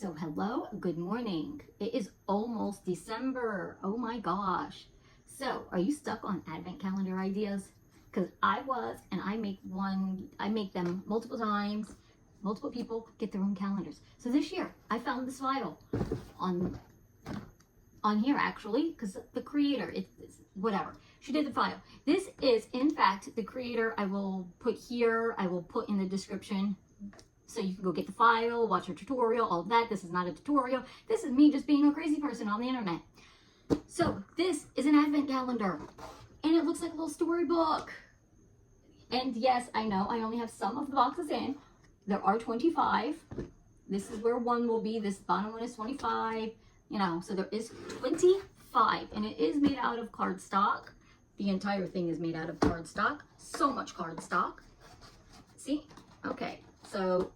So hello, good morning. It is almost December. Oh my gosh. So are you stuck on advent calendar ideas? Because I was, and I make them multiple times. Multiple people get their own calendars. So this year I found this file on here actually, because the creator, it's whatever. She did the file. This is in fact the creator. I will put here, I will put in the description. So you can go get the file, watch her tutorial, all of that. This is not a tutorial. This is me just being a crazy person on the internet. So this is an advent calendar and it looks like a little storybook. And yes, I know I only have some of the boxes in. There are 25. This is where one will be. This bottom one is 25. You know, so there is 25 and it is made out of cardstock. The entire thing is made out of cardstock. So much cardstock. See? Okay. So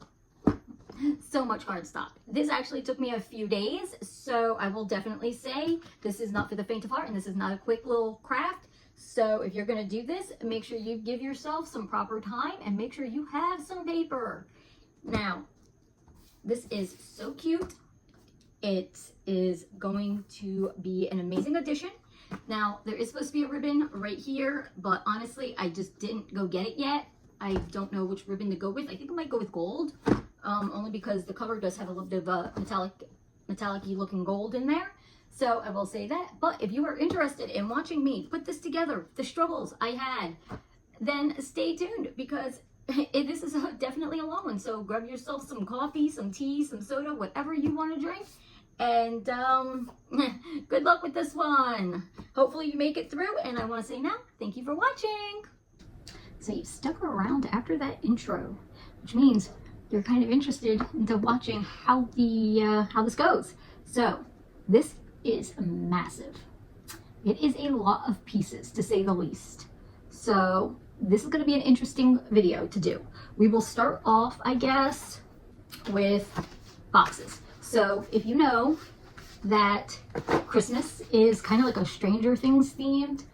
much cardstock. This actually took me a few days, so I will definitely say this is not for the faint of heart and this is not a quick little craft. So if you're going to do this, make sure you give yourself some proper time and make sure you have some paper. Now, this is so cute. It is going to be an amazing addition. Now, there is supposed to be a ribbon right here, but honestly, I just didn't go get it yet. I don't know which ribbon to go with. I think I might go with gold, only because the cover does have a little bit of a metallic-y looking gold in there. So I will say that. But if you are interested in watching me put this together, the struggles I had, then stay tuned because this is definitely a long one. So grab yourself some coffee, some tea, some soda, whatever you want to drink. And good luck with this one. Hopefully you make it through. And I want to say now, thank you for watching. So you stuck around after that intro, which means you're kind of interested into watching how this goes. So this is massive. It is a lot of pieces, to say the least. So this is going to be an interesting video to do. We will start off, I guess, with boxes. So if you know that Christmas is kind of like a Stranger Things themed,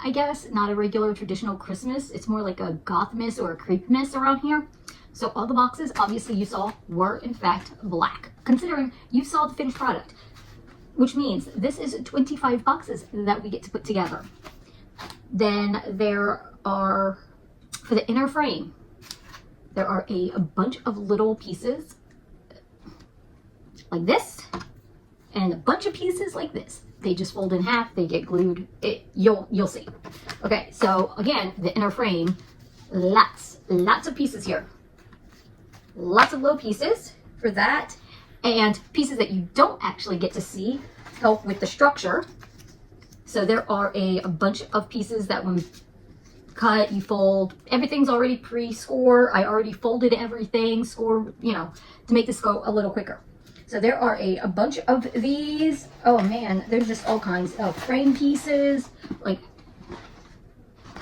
I guess, not a regular traditional Christmas. It's more like a Gothmas or a Creepmas around here. So all the boxes, obviously you saw, were in fact black, considering you saw the finished product, which means this is 25 boxes that we get to put together. Then there are, for the inner frame, there are a bunch of little pieces like this, and a bunch of pieces like this. They just fold in half, they get glued. You'll see. Okay, so again, the inner frame, lots of pieces here. Lots of little pieces for that. And pieces that you don't actually get to see help with the structure. So there are a bunch of pieces that when cut, you fold. Everything's already pre-score. I already folded everything, score, you know, to make this go a little quicker. So there are a bunch of these. Oh man, there's just all kinds of frame pieces. Like,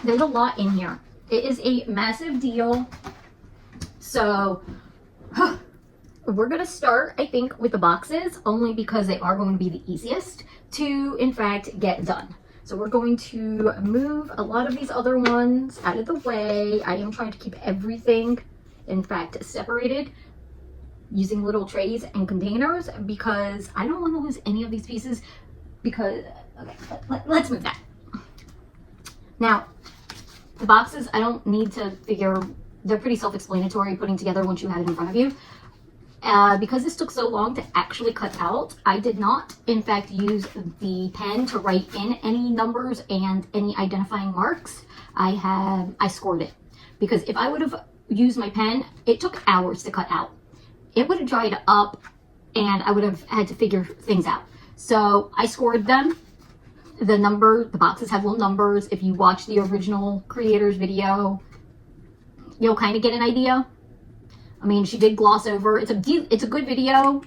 there's a lot in here. It is a massive deal. So we're gonna start, I think, with the boxes, only because they are going to be the easiest to, in fact, get done. So we're going to move a lot of these other ones out of the way. I am trying to keep everything, in fact, separated, using little trays and containers because I don't want to lose any of these pieces because, okay, let's move that. Now, the boxes, I don't need to figure, they're pretty self-explanatory putting together once you have it in front of you. Because this took so long to actually cut out, I did not, in fact, use the pen to write in any numbers and any identifying marks. I scored it because if I would have used my pen, it took hours to cut out. It would have dried up and I would have had to figure things out. So I scored them. The boxes have little numbers. If you watch the original creator's video, you'll kind of get an idea. I mean, she did gloss over. It's a good video.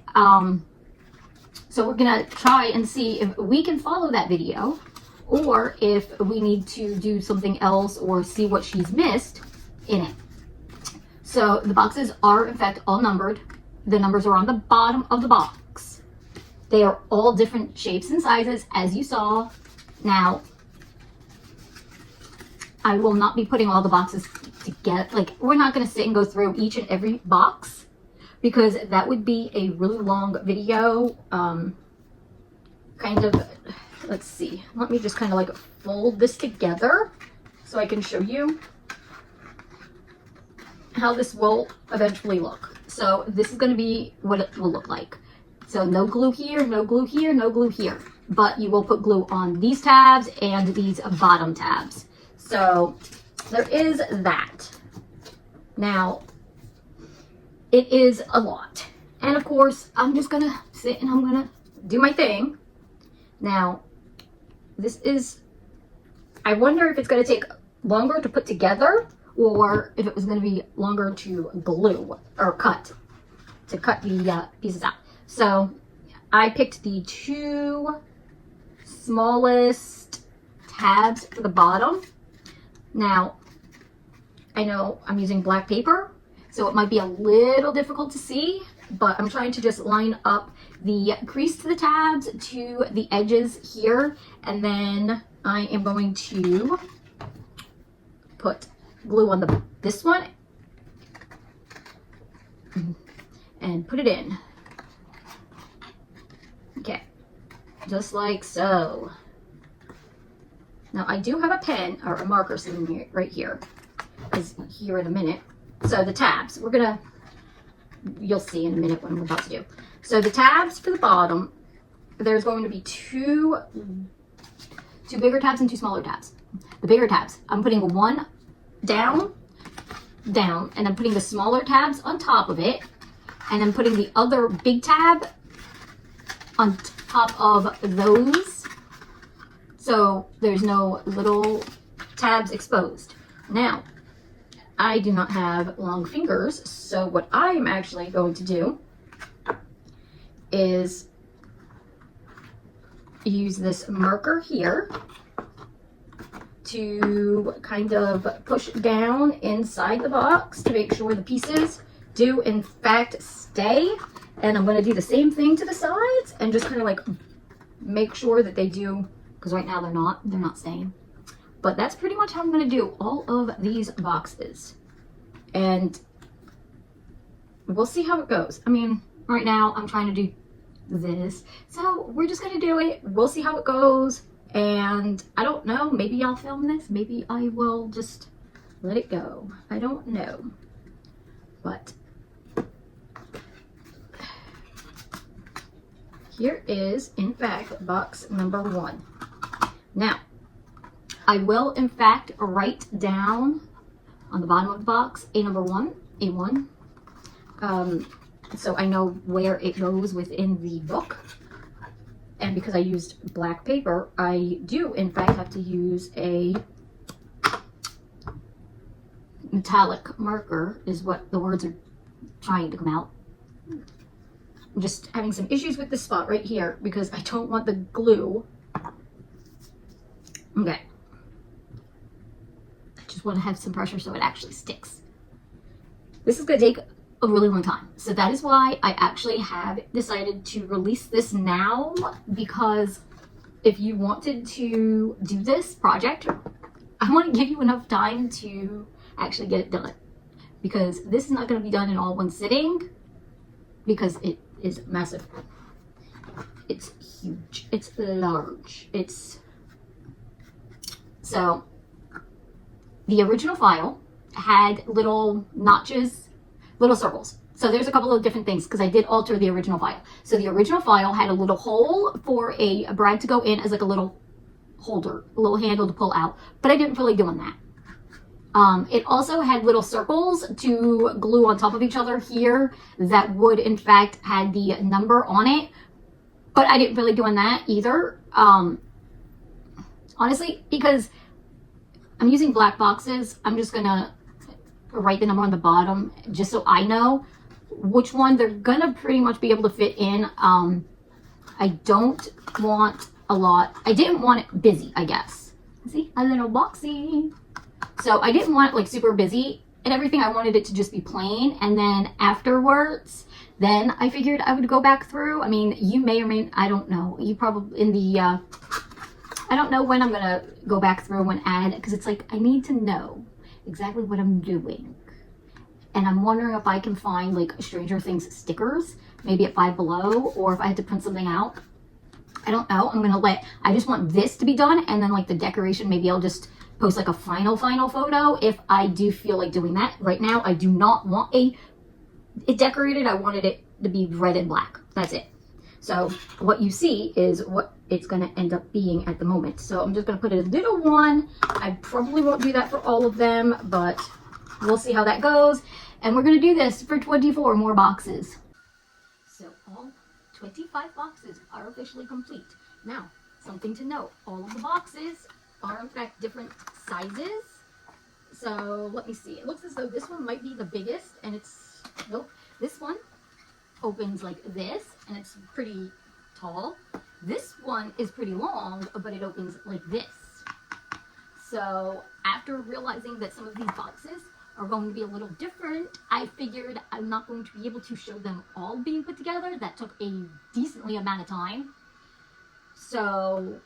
So we're gonna try and see if we can follow that video or if we need to do something else or see what she's missed in it. So the boxes are in fact all numbered. The numbers are on the bottom of the box. They are all different shapes and sizes, as you saw. Now, I will not be putting all the boxes together. Like, we're not going to sit and go through each and every box, because that would be a really long video. Kind of, let's see, let me just kind of like fold this together so I can show you how this will eventually look. So this is going to be what it will look like. So no glue here, no glue here, no glue here, but you will put glue on these tabs and these bottom tabs. So there is that. Now, it is a lot. And of course, I'm just going to sit and I'm going to do my thing. Now, this is, I wonder if it's going to take longer to put together or if it was going to be longer to glue or cut, to cut the pieces out. So I picked the 2 smallest tabs for the bottom. Now, I know I'm using black paper, so it might be a little difficult to see, but I'm trying to just line up the crease to the tabs to the edges here, and then I am going to put glue on this one and put it in. Okay, just like so. Now I do have a pen or a marker sitting here, right here, is here in a minute. So the tabs, you'll see in a minute what I'm about to do. So the tabs for the bottom, there's going to be two bigger tabs and 2 smaller tabs. The bigger tabs, I'm putting one down, and I'm putting the smaller tabs on top of it, and then putting the other big tab on top of those, so there's no little tabs exposed. Now, I do not have long fingers, so what I'm actually going to do is use this marker here to kind of push down inside the box to make sure the pieces do in fact stay. And I'm going to do the same thing to the sides and just kind of like make sure that they do, because right now they're not staying. But that's pretty much how I'm going to do all of these boxes. And we'll see how it goes. I mean, right now I'm trying to do this, so we're just going to do it. We'll see how it goes. And I don't know, maybe I'll film this. Maybe I will just let it go. I don't know. But here is, in fact, box number 1. Now, I will, in fact, write down on the bottom of the box A1, so I know where it goes within the book. And because I used black paper, I do, in fact, have to use a metallic marker, is what the words are trying to come out. I'm just having some issues with this spot right here because I don't want the glue. Okay. I just want to have some pressure so it actually sticks. This is going to take a really long time. So that is why I actually have decided to release this now, because if you wanted to do this project, I want to give you enough time to actually get it done, because this is not going to be done in all one sitting because it is massive. It's huge. It's large. So the original file had little notches, little circles. So there's a couple of different things because I did alter the original file. So the original file had a little hole for a brad to go in as like a little holder, a little handle to pull out, but I didn't feel like doing that. It also had little circles to glue on top of each other here that would in fact had the number on it, but I didn't feel like doing that either. Honestly, because I'm using black boxes, I'm just gonna write the number on the bottom just so I know which one they're gonna pretty much be able to fit in. I don't want a lot. I didn't want it busy, I guess. See, a little boxy. So I didn't want it like super busy and everything. I wanted it to just be plain, and then afterwards, then I figured I would go back through. I mean, you may or may, I don't know. You probably in the I don't know when I'm gonna go back through and add, because it's like I need to know exactly what I'm doing. and I'm wondering if I can find like Stranger Things stickers, maybe at Five Below, or if I had to print something out. I don't know. I just want this to be done, and then like the decoration, maybe I'll just post like a final photo if I do feel like doing that. Right now, I do not want it decorated. I wanted it to be red and black. That's it. So what you see is what it's going to end up being at the moment. So I'm just going to put a little one. I probably won't do that for all of them, but we'll see how that goes. And we're going to do this for 24 more boxes. So all 25 boxes are officially complete. Now, something to note, all of the boxes are in fact different sizes. So let me see. It looks as though this one might be the biggest, and it's, nope, this one opens like this, and it's pretty tall. This one is pretty long, but it opens like this. So after realizing that some of these boxes are going to be a little different, I figured I'm not going to be able to show them all being put together. That took a decently amount of time. So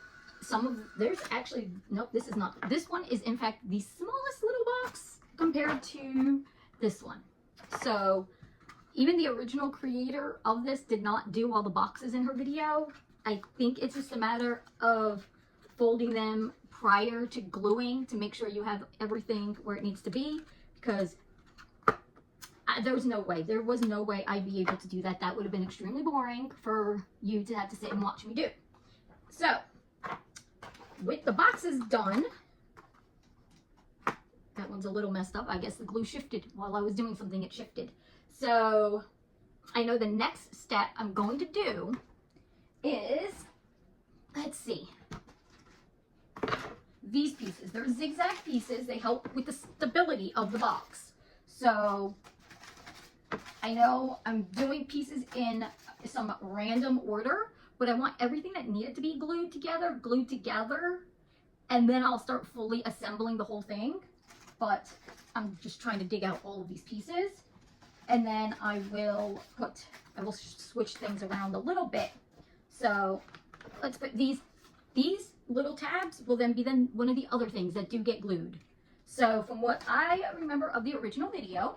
there's actually, nope, this is not. This one is in fact the smallest little box compared to this one. So even the original creator of this did not do all the boxes in her video. I think it's just a matter of folding them prior to gluing to make sure you have everything where it needs to be, because there was no way I'd be able to do that. That would have been extremely boring for you to have to sit and watch me do. So with the boxes done, that one's a little messed up. I guess the glue shifted while I was doing something. It shifted. So I know the next step I'm going to do is, let's see, these pieces. They're zigzag pieces. They help with the stability of the box. So I know I'm doing pieces in some random order, but I want everything that needed to be glued together, and then I'll start fully assembling the whole thing. But I'm just trying to dig out all of these pieces. And then I will switch things around a little bit. So let's put these little tabs will then be one of the other things that do get glued. So from what I remember of the original video,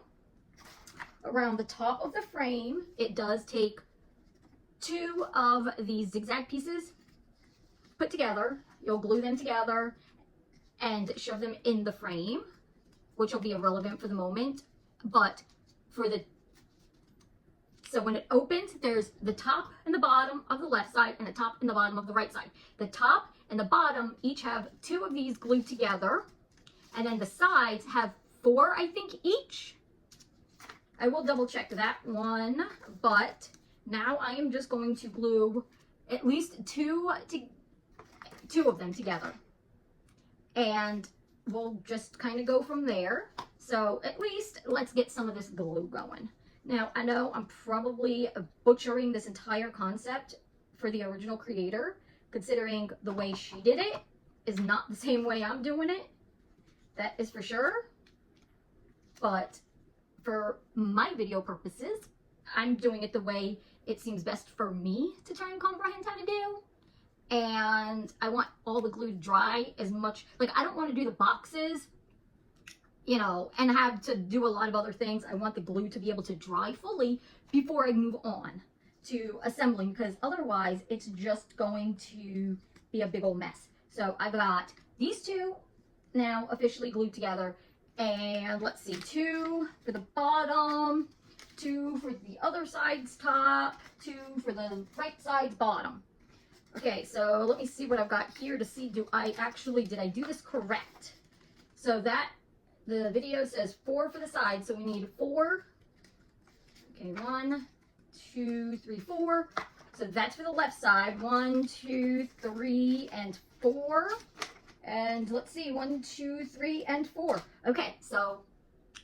around the top of the frame, it does take 2 of these zigzag pieces put together. You'll glue them together and shove them in the frame, which will be irrelevant for the moment. But so when it opens, there's the top and the bottom of the left side and the top and the bottom of the right side. The top and the bottom each have 2 of these glued together, and then the sides have 4, I think, each. I will double check that one, but now I am just going to glue at least 2 of them together, and we'll just kind of go from there. So at least let's get some of this glue going. Now, I know I'm probably butchering this entire concept for the original creator, considering the way she did it is not the same way I'm doing it. That is for sure. But for my video purposes, I'm doing it the way it seems best for me to try and comprehend how to do. And I want all the glue to dry as much. Like, I don't want to do the boxes, you know, and have to do a lot of other things. I want the glue to be able to dry fully before I move on to assembling, because otherwise it's just going to be a big old mess. So I've got these 2 now officially glued together, and let's see, 2 for the bottom, 2 for the other side's top, 2 for the right side's bottom. Okay, so let me see what I've got here to see, did I do this correct? So that, the video says 4 for the side, so we need 4. Okay, 1, 2, 3, 4. So that's for the left side. 1, 2, 3, and 4. And let's see, 1, 2, 3, and 4. Okay, so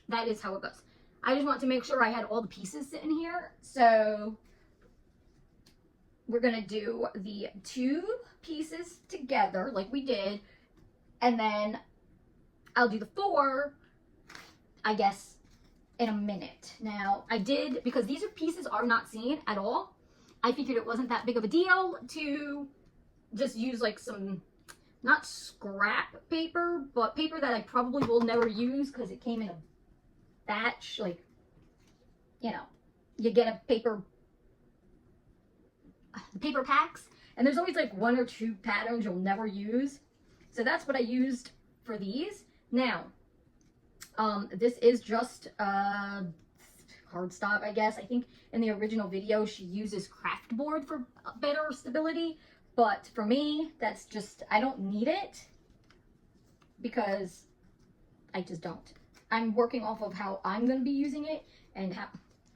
that is how it goes. I just want to make sure I had all the pieces sitting here. So we're gonna do the 2 pieces together like we did, and then I'll do the 4, I guess, in a minute. Now, I did, because these pieces are not seen at all, I figured it wasn't that big of a deal to just use like some, not scrap paper, but paper that I probably will never use because it came in a batch, like you know, you get a paper packs, and there's always like 1 or 2 patterns you'll never use. So that's what I used for these. Now, this is just cardstock, I guess. I think in the original video she uses craft board for better stability, but for me, that's just, I don't need it because I just don't. I'm working off of how I'm going to be using it, and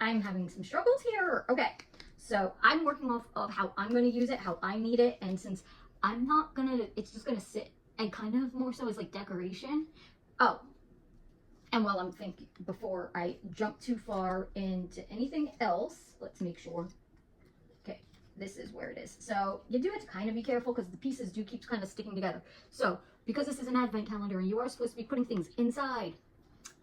I'm having some struggles here. Okay, so I'm working off of how I'm going to use it, how I need it, and since I'm not going to, it's just going to sit and kind of more so as like decoration. Oh, and while I'm thinking, before I jump too far into anything else, let's make sure. Okay, this is where it is. So you do have to kind of be careful because the pieces do keep kind of sticking together. So because this is an advent calendar and you are supposed to be putting things inside,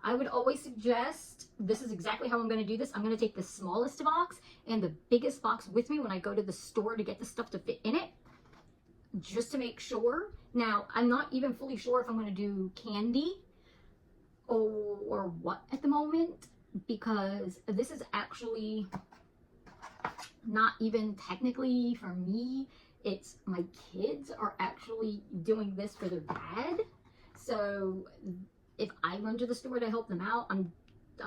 I would always suggest, this is exactly how I'm going to do this. I'm going to take the smallest box and the biggest box with me when I go to the store to get the stuff to fit in it, just to make sure. Now, I'm not even fully sure if I'm going to do candy or what at the moment, because this is actually not even technically for me. It's my kids are actually doing this for their dad. So if I run to the store to help them out, I'm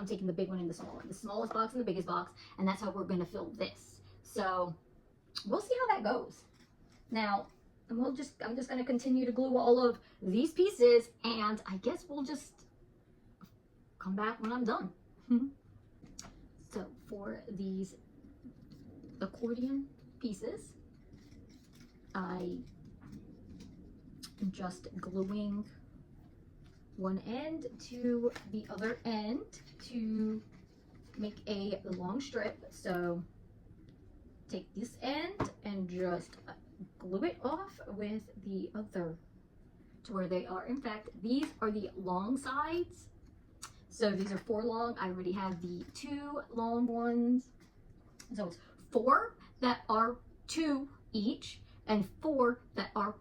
taking the big one and the small one, the smallest box and the biggest box, and that's how we're going to fill this. So we'll see how that goes. Now, I'm just going to continue to glue all of these pieces, and I guess we'll just come back when I'm done. So for these accordion pieces, I am just gluing one end to the other end to make a long strip. So take this end and just glue it off with the other to where they are. In fact, these are the long sides. So these are 4 long. I already have the 2 long ones. So it's 4 that are 2 each and 4 that are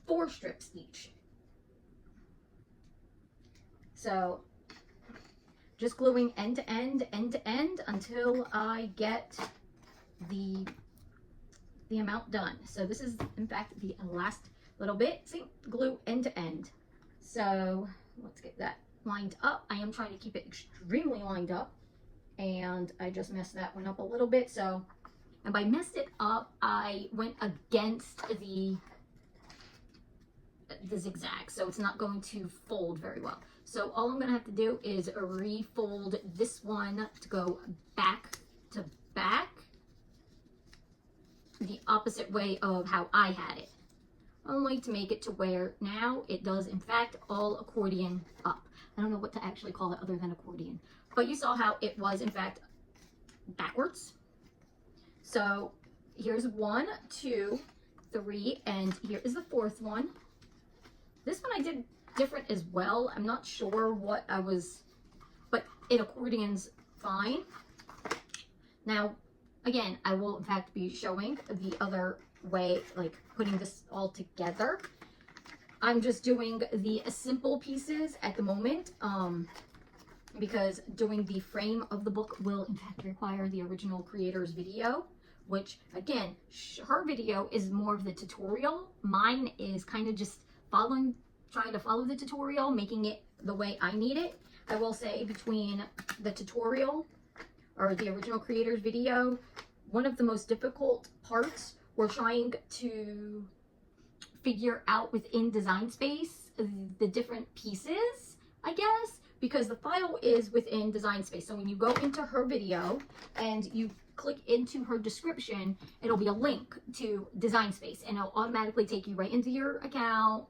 4 strips each. So just gluing end to end until I get the amount done. So this is in fact the last little bit. See, glue end to end. So let's get that lined up. I am trying to keep it extremely lined up, and I just messed that one up a little bit. So, and by messed it up, I went against the zigzag, so it's not going to fold very well. So all I'm gonna have to do is refold this one to go back to back the opposite way of how I had it, only to make it to where now it does in fact all accordion up. I don't know what to actually call it other than accordion, but you saw how it was in fact backwards. So here's 1, 2, 3, and here is the 4th one. This one I did different as well. I'm not sure what I was, but it accordions fine. Now, again, I will in fact be showing the other way, like putting this all together. I'm just doing the simple pieces at the moment, because doing the frame of the book will in fact require the original creator's video, which again, her video is more of the tutorial. Mine is kind of just trying to follow the tutorial, making it the way I need it. I will say between the tutorial or the original creator's video, one of the most difficult parts were trying to figure out within Design Space the different pieces, I guess, because the file is within Design Space. So when you go into her video and you click into her description, it'll be a link to Design Space, and it'll automatically take you right into your account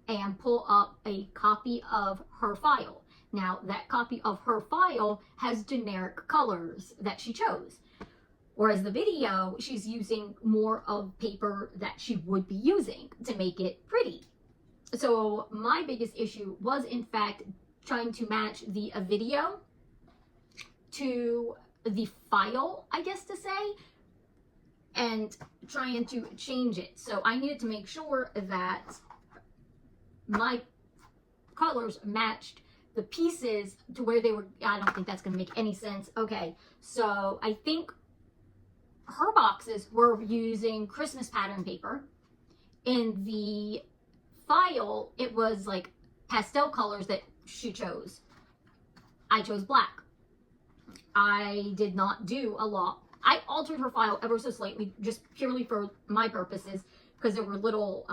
and pull up a copy of her file. Now, that copy of her file has generic colors that she chose. Whereas the video, she's using more of paper that she would be using to make it pretty. So my biggest issue was in fact trying to match the video to the file, I guess to say, and trying to change it. So I needed to make sure that my colors matched the pieces to where they were. I don't think that's going to make any sense. Okay, so I think her boxes were using Christmas pattern paper. In the file, it was like pastel colors that she chose. I chose black. I did not do a lot. I altered her file ever so slightly, just purely for my purposes, because there were little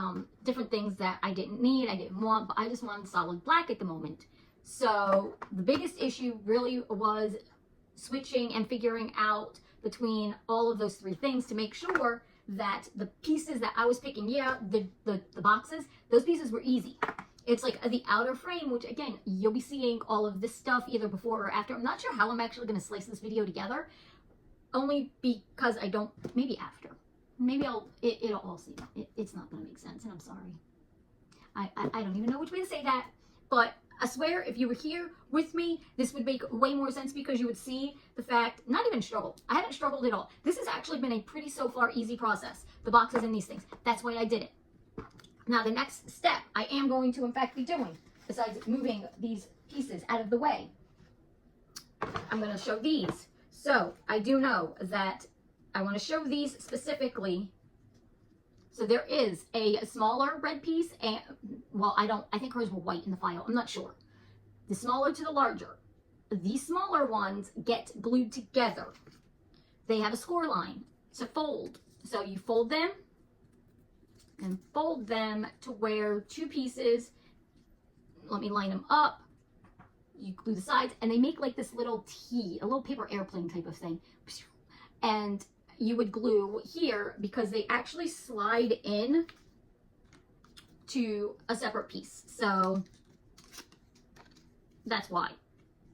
different things that I didn't need, I didn't want, but I just wanted solid black at the moment. So the biggest issue really was switching and figuring out between all of those three things to make sure that the pieces that I was picking, the boxes, those pieces were easy. It's like the outer frame, which again, you'll be seeing all of this stuff either before or after. I'm not sure how I'm actually going to slice this video together, only because I don't, maybe after. Maybe it'll all seem, it's not going to make sense, and I'm sorry. I don't even know which way to say that, but I swear if you were here with me, this would make way more sense because you would see the fact, not even struggle. I haven't struggled at all. This has actually been a pretty so far easy process, the boxes and these things. That's why I did it. Now, the next step I am going to, in fact, be doing, besides moving these pieces out of the way, I'm going to show these. So, I do know that I want to show these specifically. So, there is a smaller red piece, and, well, I think hers were white in the file. I'm not sure. The smaller to the larger. These smaller ones get glued together. They have a score line to fold. So, you fold them and fold them to where two pieces, let me line them up, you glue the sides, and they make like this little T, a little paper airplane type of thing. And you would glue here because they actually slide in to a separate piece. So that's why.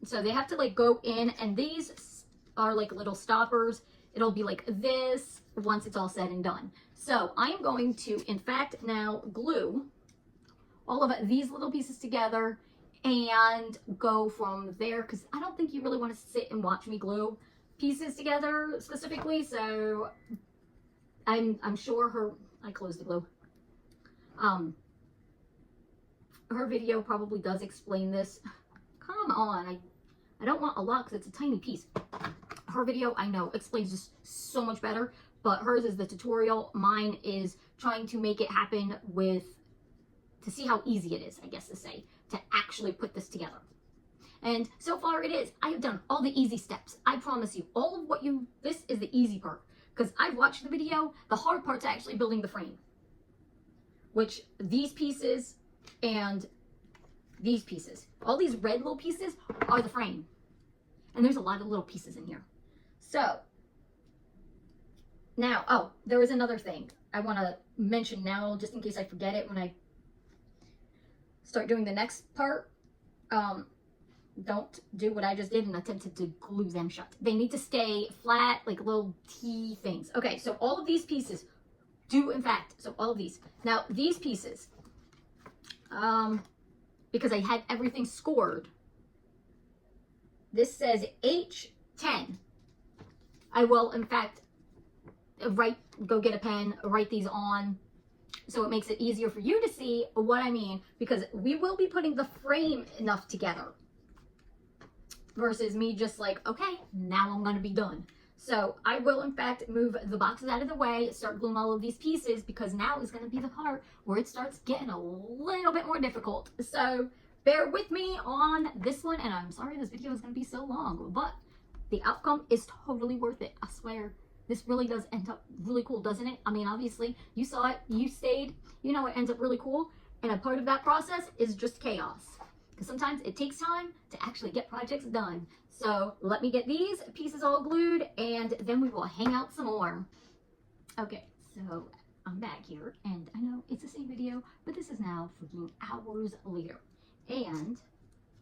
So they have to like go in, and these are like little stoppers. It'll be like this once it's all said and done. So I am going to, in fact, now glue all of these little pieces together and go from there, because I don't think you really want to sit and watch me glue pieces together specifically. So I'm sure I closed the glue. Her video probably does explain this. Come on, I don't want a lot because it's a tiny piece. Her video, I know, explains this so much better, but hers is the tutorial. Mine is trying to make it happen to see how easy it is, I guess to say, to actually put this together. And so far it is. I have done all the easy steps. I promise you, this is the easy part, because I've watched the video. The hard part's actually building the frame, which these pieces and these pieces, all these red little pieces are the frame. And there's a lot of little pieces in here. So now, oh, there is another thing I want to mention now, just in case I forget it when I start doing the next part. Don't do what I just did and attempted to glue them shut. They need to stay flat, like little T things. Okay, so all of these pieces do, in fact, so all of these. Now, these pieces, because I had everything scored, this says H10. I will, in fact, go get a pen, write these on, so it makes it easier for you to see what I mean, because we will be putting the frame enough together versus me just like, okay, now I'm going to be done. So I will, in fact, move the boxes out of the way, start gluing all of these pieces, because now is going to be the part where it starts getting a little bit more difficult. So bear with me on this one, and I'm sorry this video is going to be so long, but the outcome is totally worth it. I swear. This really does end up really cool, doesn't it? I mean, obviously, you saw it, you stayed, you know it ends up really cool. And a part of that process is just chaos, because sometimes it takes time to actually get projects done. So let me get these pieces all glued, and then we will hang out some more. Okay, so I'm back here, and I know it's the same video, but this is now freaking hours later. And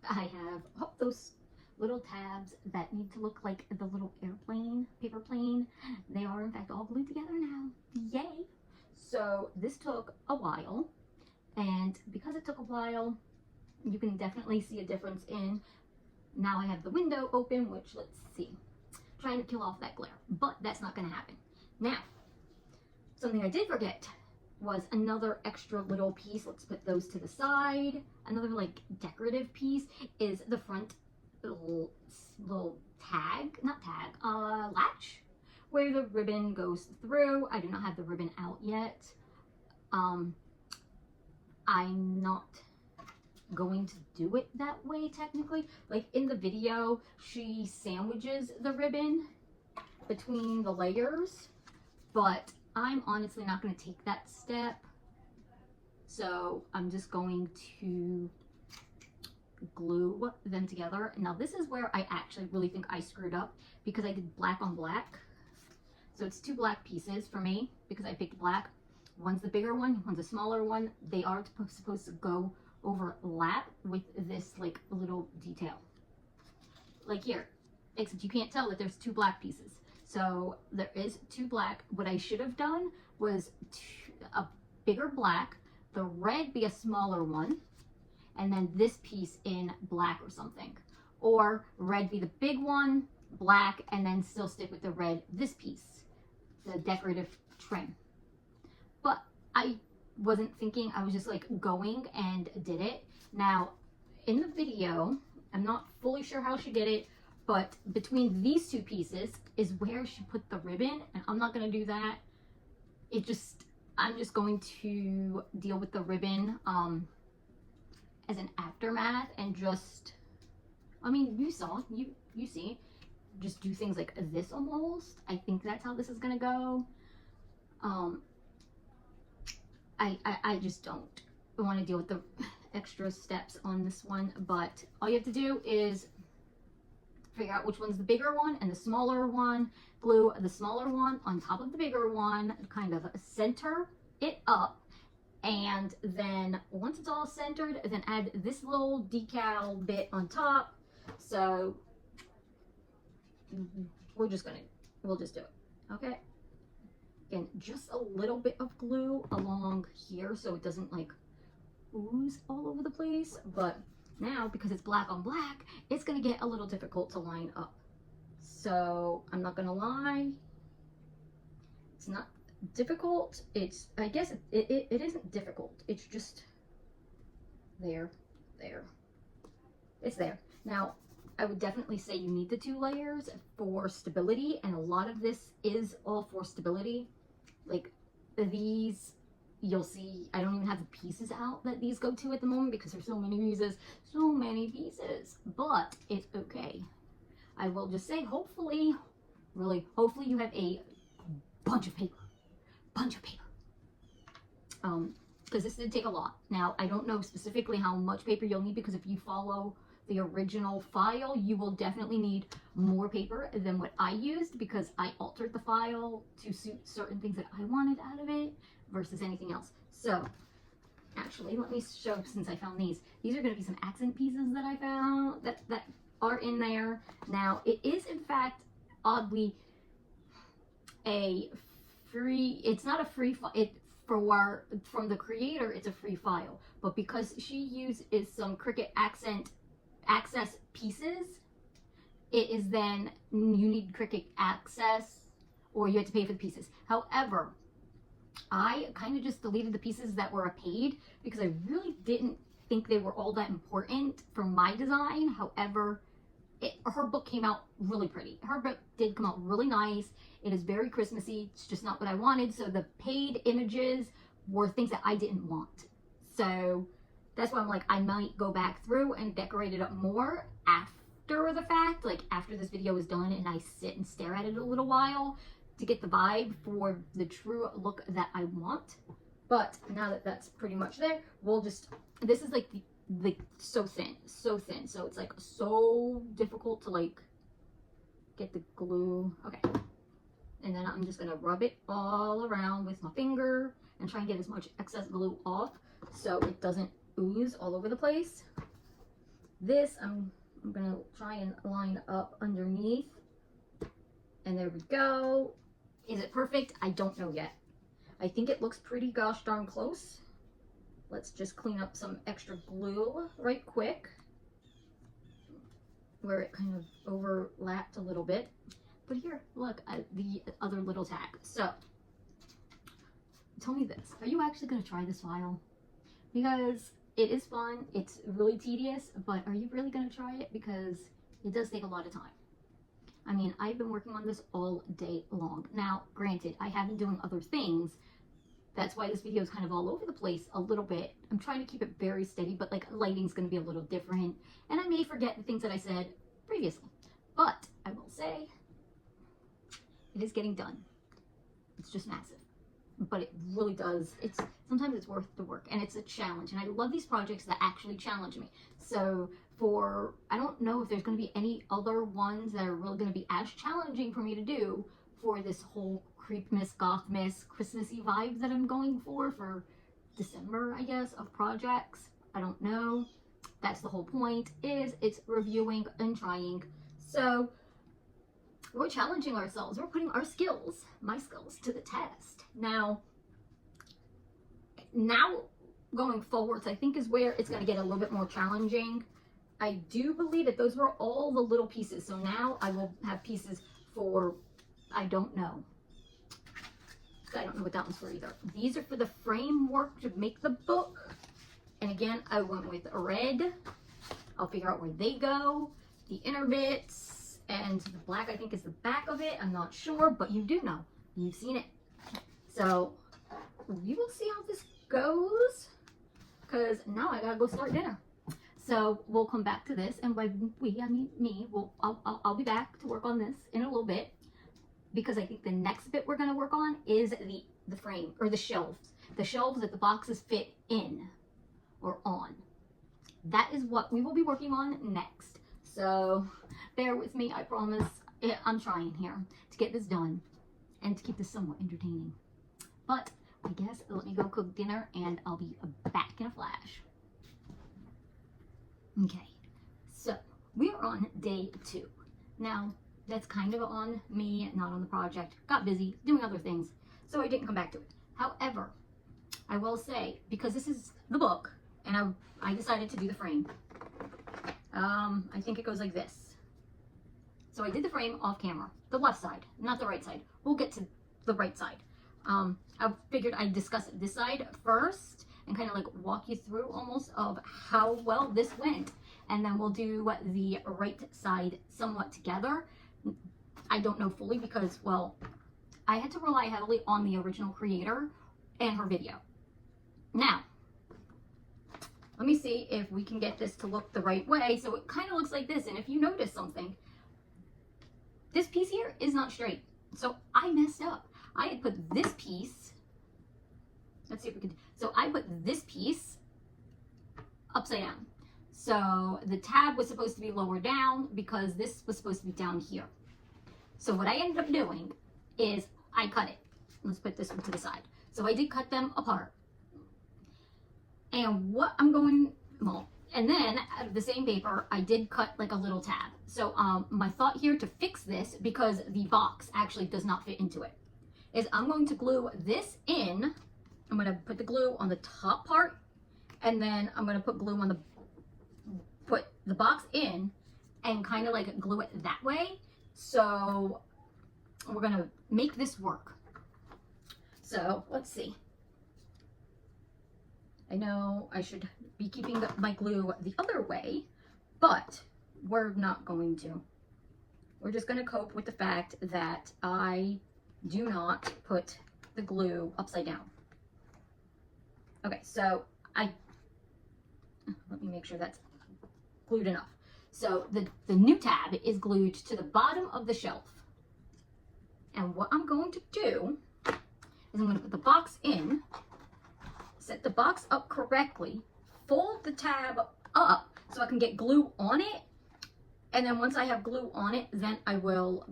I have those little tabs that need to look like the little airplane, paper plane. They are, in fact, all glued together now. Yay! So this took a while, and because it took a while, you can definitely see a difference in, now I have the window open, which, let's see, trying to kill off that glare, but that's not going to happen. Now, something I did forget, was another extra little piece. Let's put those to the side. Another like decorative piece is the front little tag, not tag, latch, where the ribbon goes through. I do not have the ribbon out yet. I'm not going to do it that way technically. Like in the video, she sandwiches the ribbon between the layers, but I'm honestly not going to take that step. So I'm just going to glue them together. Now this is where I actually really think I screwed up, because I did black on black. So it's two black pieces for me because I picked black. One's the bigger one, one's a smaller one. They are supposed to go overlap with this like little detail. Like here, except you can't tell that there's two black pieces. So there is two black. What I should have done was a bigger black, the red be a smaller one, and then this piece in black or something. Or red be the big one, black, and then still stick with the red, this piece, the decorative trim. But I wasn't thinking, I was just like going and did it. Now, in the video, I'm not fully sure how she did it, but between these two pieces is where she put the ribbon, and I'm not gonna do that. I'm just going to deal with the ribbon as an aftermath, and just, I mean, you saw, you see, just do things like this almost. I think that's how this is gonna go. I just don't want to deal with the extra steps on this one, but all you have to do is figure out which one's the bigger one and the smaller one, glue the smaller one on top of the bigger one, kind of center it up, and then once it's all centered, then add this little decal bit on top. So we'll just do it, okay? Again, just a little bit of glue along here so it doesn't like ooze all over the place. But now, because it's black on black, it's gonna get a little difficult to line up. So I'm not gonna lie, it's not difficult. It's, I guess it isn't difficult. It's just there. It's there. Now, I would definitely say you need the 2 layers for stability, and a lot of this is all for stability. Like these, you'll see, I don't even have the pieces out that these go to at the moment because there's so many pieces, but it's okay. I will just say, hopefully, really, hopefully you have a bunch of paper, because this did take a lot. Now, I don't know specifically how much paper you'll need, because if you follow the original file, you will definitely need more paper than what I used, because I altered the file to suit certain things that I wanted out of it versus anything else. So actually, let me show, since I found these are going to be some accent pieces that I found that are in there. Now, it is in fact oddly a free, it's not a free file, from the creator, it's a free file, but because she uses some Cricut access pieces, it is then, you need Cricut access, or you have to pay for the pieces. However, I kind of just deleted the pieces that were paid because I really didn't think they were all that important for my design. However, her book came out really pretty. Her book did come out really nice. It is very Christmassy. It's just not what I wanted. So the paid images were things that I didn't want. So that's why I'm like, I might go back through and decorate it up more after the fact, like after this video is done and I sit and stare at it a little while to get the vibe for the true look that I want. But now that that's pretty much there, we'll just, this is like the so thin. So it's like so difficult to like get the glue. Okay. And then I'm just gonna rub it all around with my finger and try and get as much excess glue off so it doesn't ooze all over the place. This I'm gonna try and line up underneath, and there we go. Is it perfect? I don't know yet. I think it looks pretty gosh darn close. Let's just clean up some extra glue right quick where it kind of overlapped a little bit. But here, look at the other little tag. So tell me this. Are you actually going to try this file? Because it is fun. It's really tedious, but are you really going to try it? Because it does take a lot of time. I mean, I've been working on this all day long. Now, granted, I have been doing other things. That's why this video is kind of all over the place a little bit. I'm trying to keep it very steady, but like lighting's going to be a little different. And I may forget the things that I said previously. But I will say, it is getting done. It's just massive. But it really does. Sometimes it's worth the work, and it's a challenge. And I love these projects that actually challenge me. So I don't know if there's going to be any other ones that are really going to be as challenging for me to do for this whole Creepmas, Gothmas, Christmassy vibe that I'm going for December, I guess, of projects. I don't know. That's the whole point, is it's reviewing and trying. So we're challenging ourselves. We're putting our skills, my skills, to the test. Now going forwards, I think is where it's going to get a little bit more challenging. I do believe that those were all the little pieces. So now I will have pieces for, I don't know what that one's for either. These are for the framework to make the book. And again, I went with red. I'll figure out where they go. The inner bits and the black, I think, is the back of it. I'm not sure, but you do know. You've seen it. So we will see how this goes, because now I gotta go start dinner. So we'll come back to this, and by we, I mean me. I'll be back to work on this in a little bit, because I think the next bit we're gonna work on is the frame, or the shelves that the boxes fit in or on. That is what we will be working on next. So bear with me. I promise I'm trying here to get this done and to keep this somewhat entertaining. But I guess let me go cook dinner, and I'll be back in a flash. Okay, so we are on day 2. Now, that's kind of on me, not on the project. Got busy doing other things, so I didn't come back to it. However, I will say, because this is the book, and I decided to do the frame. I think it goes like this. So I did the frame off camera, the left side, not the right side. We'll get to the right side. I figured I'd discuss this side first and kind of like walk you through almost of how well this went. And then we'll do the right side somewhat together. I don't know fully because, well, I had to rely heavily on the original creator and her video. Now, let me see if we can get this to look the right way. So it kind of looks like this. And if you notice something, this piece here is not straight. So I messed up. I had put this piece, let's see if we can, so I put this piece upside down. So the tab was supposed to be lower down because this was supposed to be down here. So what I ended up doing is I cut it. Let's put this one to the side. So I did cut them apart. And what I'm going, well, and then out of the same paper, I did cut like a little tab. So my thought here to fix this, because the box actually does not fit into it, is I'm going to glue this in. I'm going to put the glue on the top part, and then I'm going to put glue on put the box in and kind of like glue it that way. So we're going to make this work. So let's see. I know I should be keeping my glue the other way, but we're not going to. We're just going to cope with the fact that I do not put the glue upside down. Okay, so let me make sure that's glued enough. So the new tab is glued to the bottom of the shelf. And what I'm going to do is I'm going to put the box in, set the box up correctly, fold the tab up so I can get glue on it. And then once I have glue on it, then I will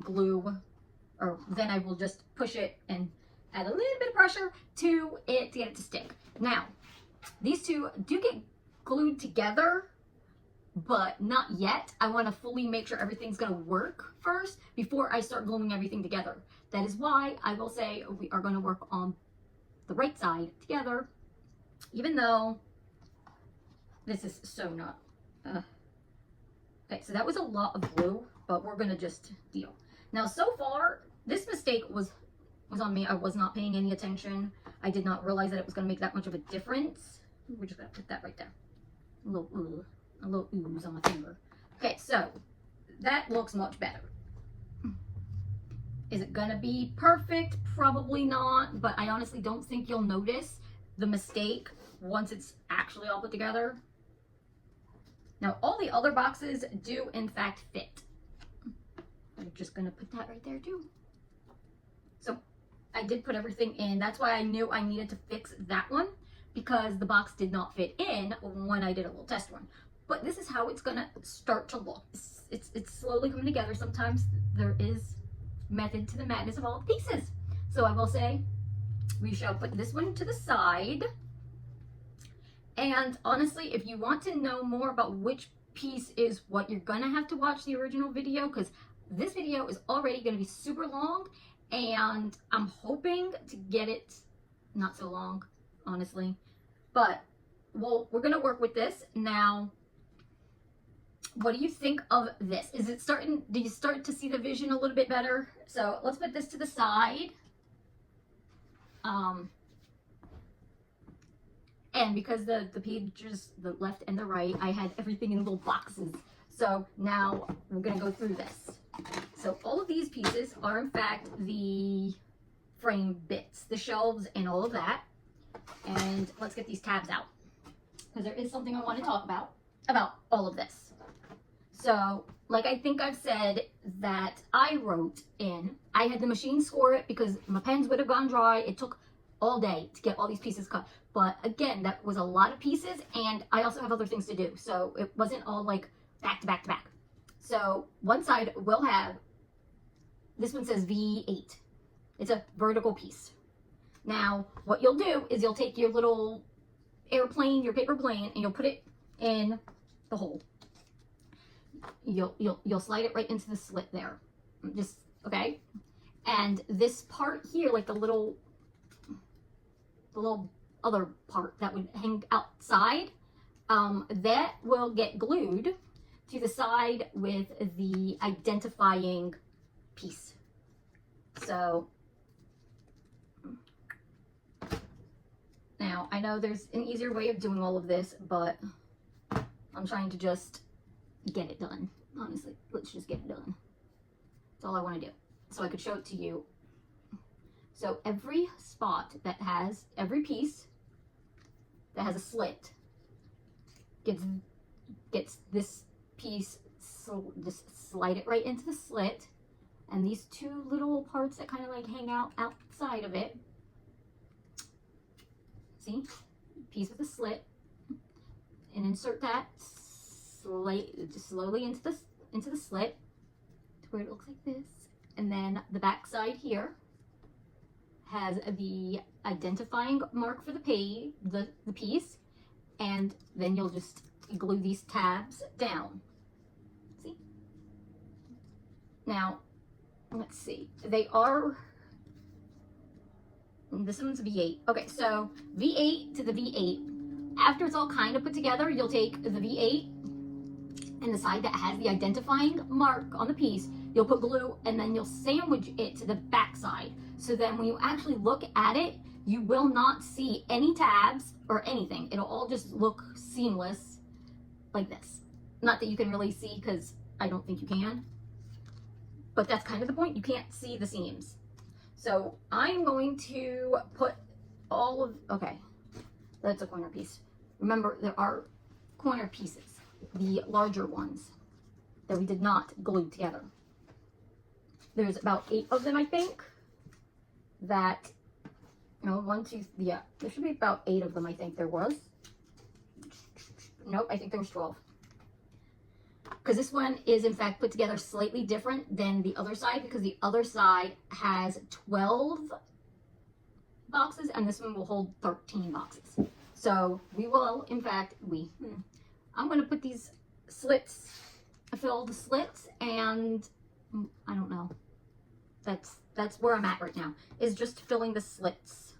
then I will just push it and add a little bit of pressure to it to get it to stick. Now, these two do get glued together, but not yet. I want to fully make sure everything's going to work first before I start gluing everything together. That is why I will say we are going to work on the right side together, even though this is so not. Okay, so that was a lot of glue, but we're going to just deal. Now, so far, this mistake was on me. I was not paying any attention. I did not realize that it was going to make that much of a difference. We're just going to put that right there. A little ooze on my finger. Okay, so that looks much better. Is it going to be perfect? Probably not, but I honestly don't think you'll notice the mistake once it's actually all put together. Now, all the other boxes do in fact fit. I'm just going to put that right there too. So I did put everything in. That's why I knew I needed to fix that one, because the box did not fit in when I did a little test run. But this is how it's going to start to look. It's slowly coming together. Sometimes there is method to the madness of all the pieces. So I will say we shall put this one to the side. And honestly, if you want to know more about which piece is what, you're going to have to watch the original video, because this video is already going to be super long, and I'm hoping to get it not so long, honestly. But we're going to work with this. Now, what do you think of this? Is it starting, do you start to see the vision a little bit better? So let's put this to the side. And because the pages, the left and the right, I had everything in little boxes. So now we're going to go through this. So all of these pieces are in fact the frame bits, the shelves and all of that. And let's get these tabs out, because there is something I want to talk about all of this. So like I think I've said that I wrote in, I had the machine score it because my pens would have gone dry. It took all day to get all these pieces cut. But again, that was a lot of pieces, and I also have other things to do. So it wasn't all like back to back to back. So one side will have, this one says V8. It's a vertical piece. Now, what you'll do is you'll take your little airplane, your paper plane, and you'll put it in the hole. You'll slide it right into the slit there. Just, okay? And this part here, like the little other part that would hang outside, that will get glued to the side with the identifying piece. So now I know there's an easier way of doing all of this, but I'm trying to just get it done. Honestly, let's just get it done. That's all I want to do, so I could show it to you. So every spot that has, every piece that has a slit gets this piece, so just slide it right into the slit, and these two little parts that kind of like hang out outside of it, see, piece with a slit, and insert that slowly into the slit to where it looks like this. And then the back side here has the identifying mark for the page, the piece, and then you'll just glue these tabs down. See? Now, let's see. They are, this one's V8. Okay, so V8 to the V8. After it's all kind of put together, you'll take the V8 and the side that has the identifying mark on the piece, you'll put glue, and then you'll sandwich it to the back side. So then when you actually look at it, you will not see any tabs or anything. It'll all just look seamless like this. Not that you can really see, because I don't think you can, but that's kind of the point. You can't see the seams. So I'm going to put all of, okay, that's a corner piece. Remember, there are corner pieces, the larger ones that we did not glue together. There's about 8 of them, I think, that, no, 1, 2, yeah, there should be about 8 of them, I think there was. Nope, I think there was 12. Because this one is, in fact, put together slightly different than the other side, because the other side has 12 boxes, and this one will hold 13 boxes. So we will, in fact, I'm going to put these slits, fill the slits, and I don't know. That's where I'm at right now, is just filling the slits.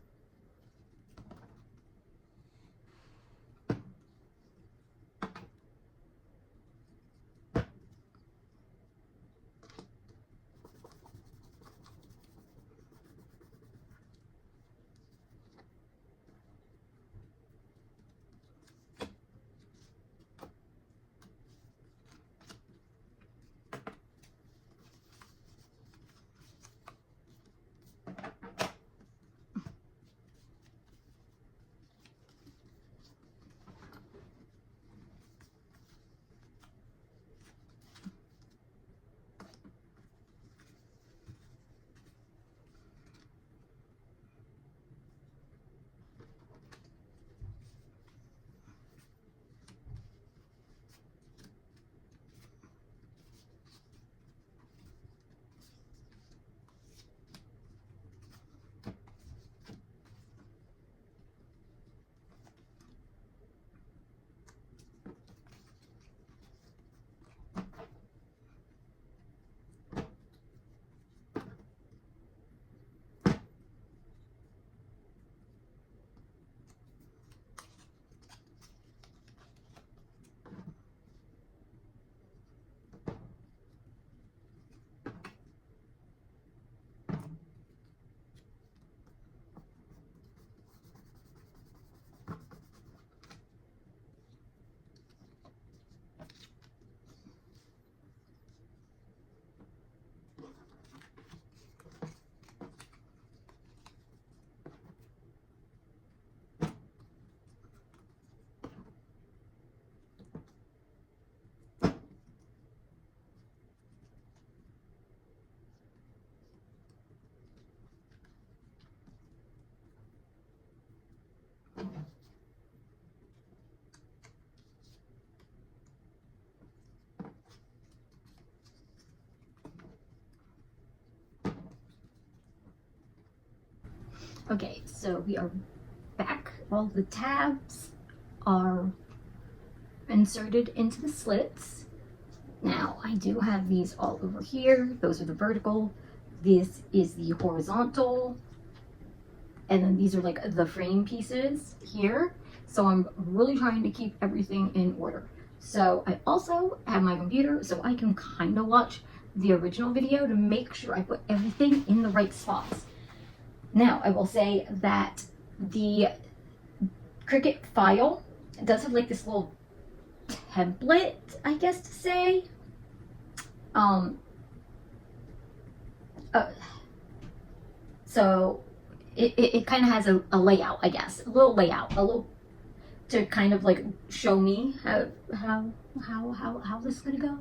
Okay, so we are back. All the tabs are inserted into the slits. Now, I do have these all over here. Those are the vertical. This is the horizontal. And then these are like the frame pieces here. So I'm really trying to keep everything in order. So I also have my computer so I can kind of watch the original video to make sure I put everything in the right spots. Now, I will say that the Cricut file does have like this little template, I guess to say. So it kind of has a layout, I guess, a little layout, a little to kind of like show me how this is gonna go.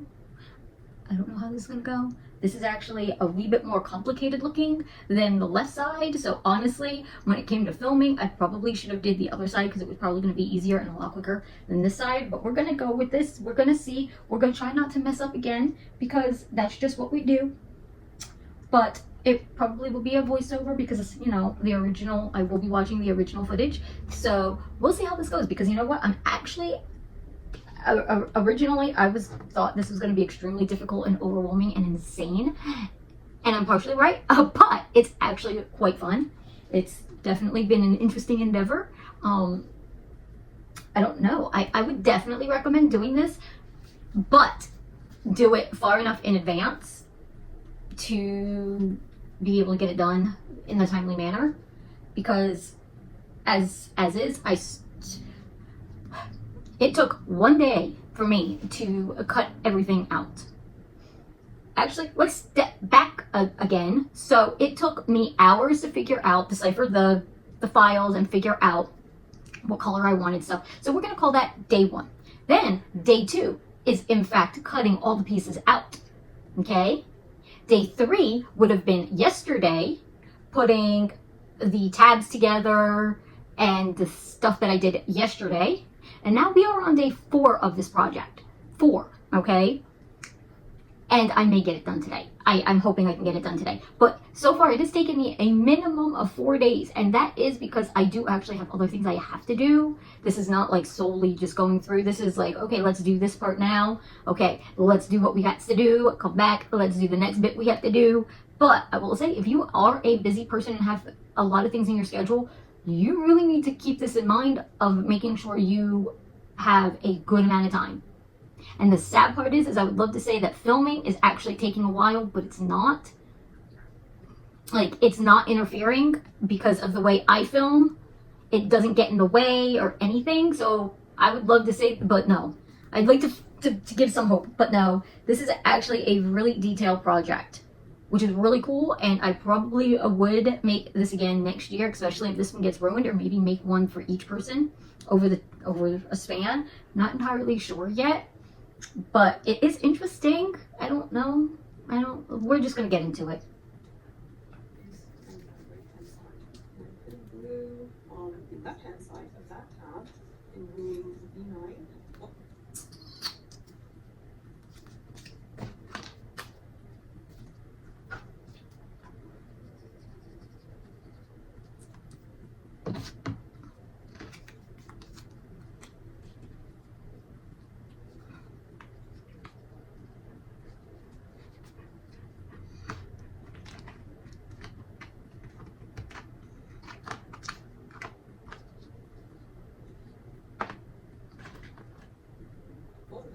I don't know how this is gonna go. This is actually a wee bit more complicated looking than the left side. So honestly, when it came to filming, I probably should have did the other side because it was probably gonna be easier and a lot quicker than this side. But we're gonna go with this. We're gonna see. We're gonna try not to mess up again because that's just what we do. But it probably will be a voiceover because it's, you know, the original. I will be watching the original footage. So we'll see how this goes because you know what? I'm actually originally I thought this was going to be extremely difficult and overwhelming and insane, and I'm partially right, but it's actually quite fun. It's definitely been an interesting endeavor. I don't know, I would definitely recommend doing this, but do it far enough in advance to be able to get it done in a timely manner, because as is, it took one day for me to cut everything out. Actually, let's step back again. So it took me hours to decipher the files and figure out what color I wanted stuff. So we're gonna call that day one. Then day two is in fact cutting all the pieces out, okay? Day three would have been yesterday, putting the tabs together and the stuff that I did yesterday. And now we are on day 4 of this project. 4, okay? And I may get it done today. I'm hoping I can get it done today. But so far, it has taken me a minimum of 4 days. And that is because I do actually have other things I have to do. This is not like solely just going through. This is like, okay, let's do this part now. Okay, let's do what we got to do. Come back. Let's do the next bit we have to do. But I will say, if you are a busy person and have a lot of things in your schedule, you really need to keep this in mind of making sure you have a good amount of time. And the sad part is I would love to say that filming is actually taking a while, but it's not. Like, it's not interfering because of the way I film. It doesn't get in the way or anything. So I would love to say, but no. I'd like to give some hope, but no. This is actually a really detailed project, which is really cool, and I probably would make this again next year, especially if this one gets ruined, or maybe make one for each person over a span. Not entirely sure yet, but it is interesting. I don't know. We're just gonna get into it. Blue on the left-hand side of that tab in blue B9.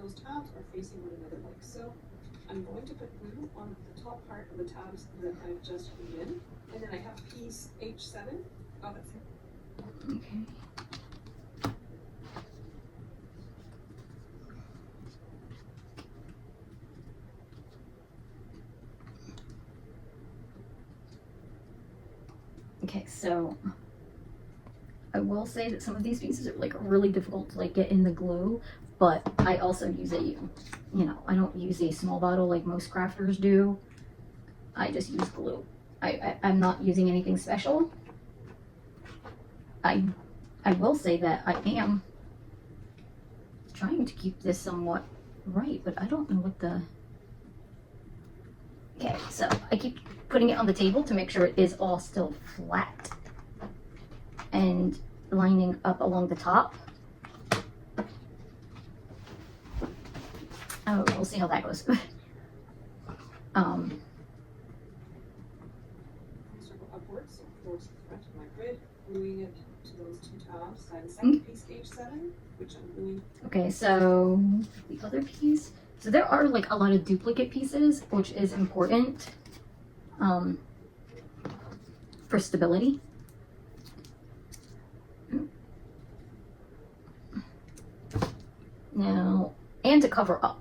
Those tabs are facing one another like so. I'm going to put blue on the top part of the tabs that I've just put in, and then I have piece H7. Oh, that's it. Okay. Okay, so I will say that some of these pieces are like really difficult to like get in the glue, but I also use I don't use a small bottle like most crafters do. I just use glue. I'm not using anything special. I will say that I am trying to keep this somewhat right, but I don't know what the... Okay, so I keep putting it on the table to make sure it is all still flat. and lining up along the top. Oh, we'll see how that goes. Circle upwards, so towards the front of my grid, gluing it to those two tabs. I have a second piece H7, which I'm gluing. Okay, so the other piece. So there are like a lot of duplicate pieces, which is important for stability. Now, and to cover up.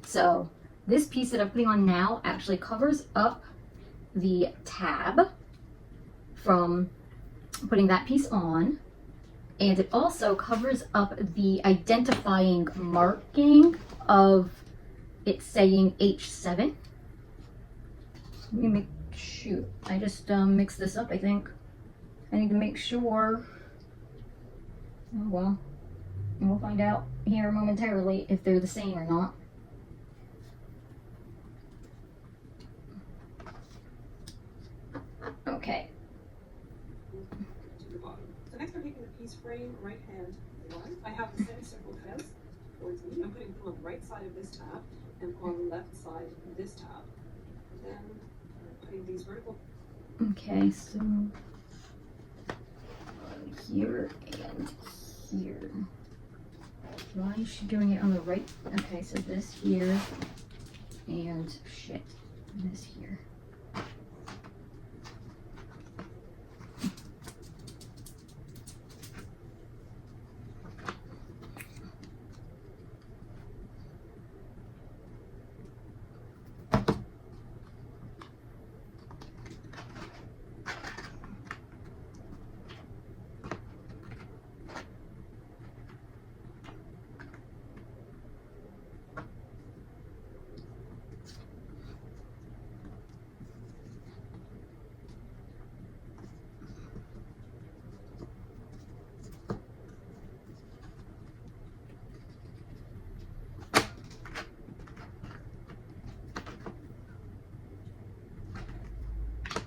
So this piece that I'm putting on now actually covers up the tab from putting that piece on, and it also covers up the identifying marking of it saying H7. Let me make, shoot, I just mixed this up, I think. I need to make sure. Oh well, and we'll find out here momentarily if they're the same or not. Okay. To the bottom. So next I'm taking the piece frame right hand one. I have the semicircle heads towards me. I'm putting them on the right side of this tab and on the left side of this tab. Then I'm putting these vertical. Okay, so here and here. Why is she doing it on the right? Okay, so this here and shit, this here.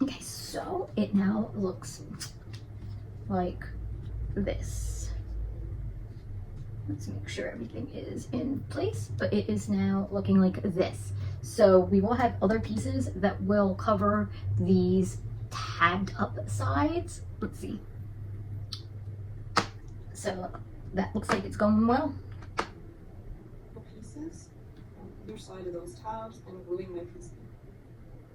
Okay, so it now looks like this. Let's make sure everything is in place, but it is now looking like this. So we will have other pieces that will cover these tagged up sides. Let's see. So that looks like it's going well. Pieces on either side of those tabs and gluing my piece.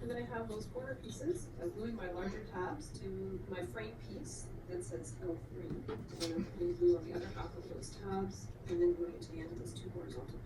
And then I have those corner pieces. I'm gluing my larger tabs to my frame piece that says L3. And then I'm putting glue on the other half of those tabs and then gluing it to the end of those two horizontal pieces.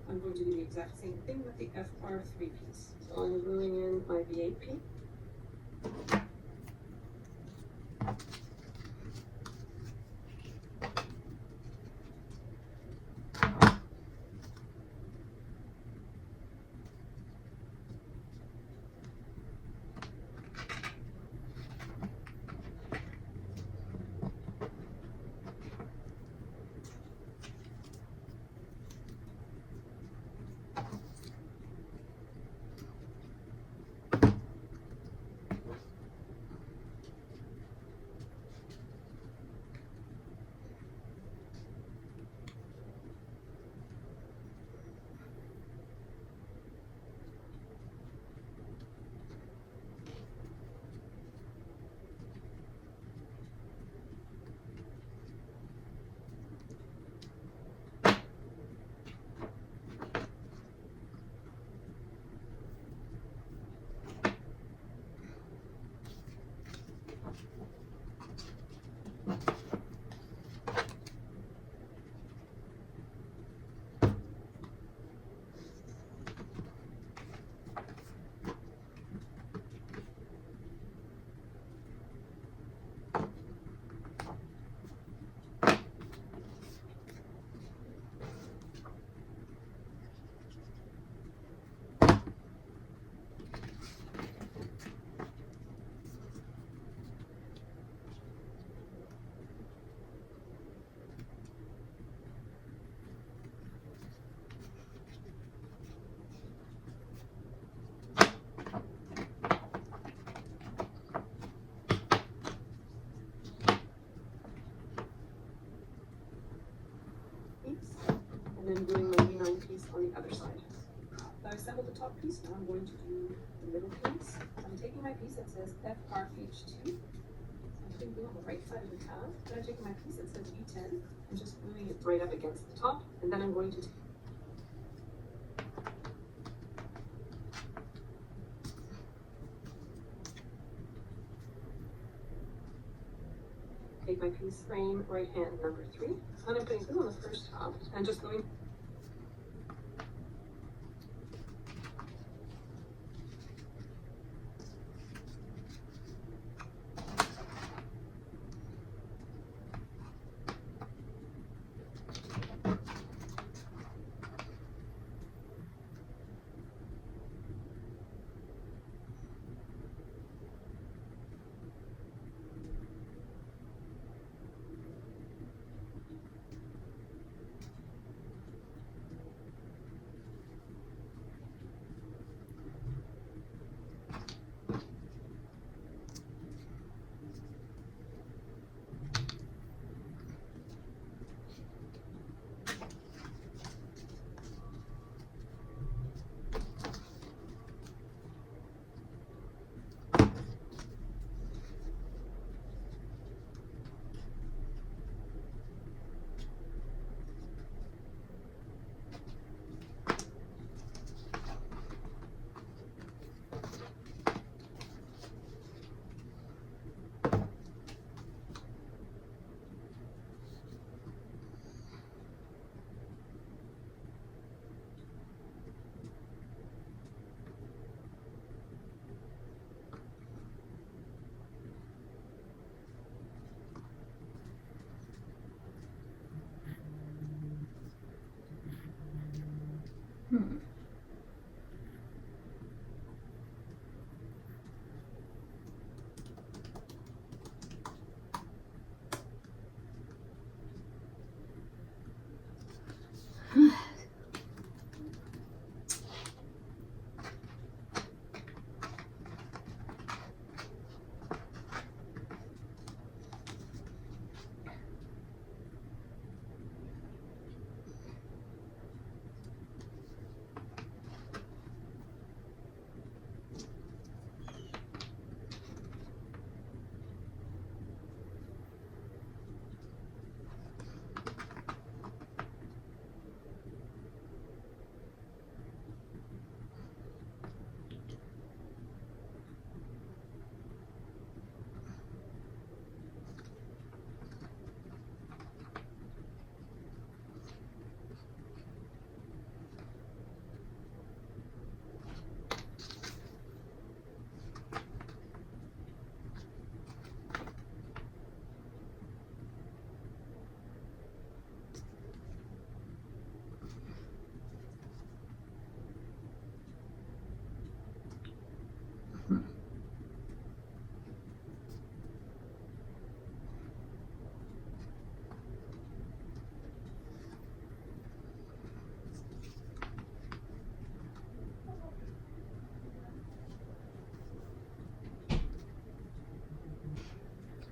I'm going to do the exact same thing with the FR3 piece. So I'm gluing in my V8P. other side. I've assembled the top piece, now I'm going to do the middle piece. I'm taking my piece that says FRH2. I'm putting glue on the right side of the tab. Then I'm taking my piece that says E10 and just gluing it right up against the top. And then I'm going to take my piece frame right hand number 3. And I'm putting glue on the first tab and just gluing.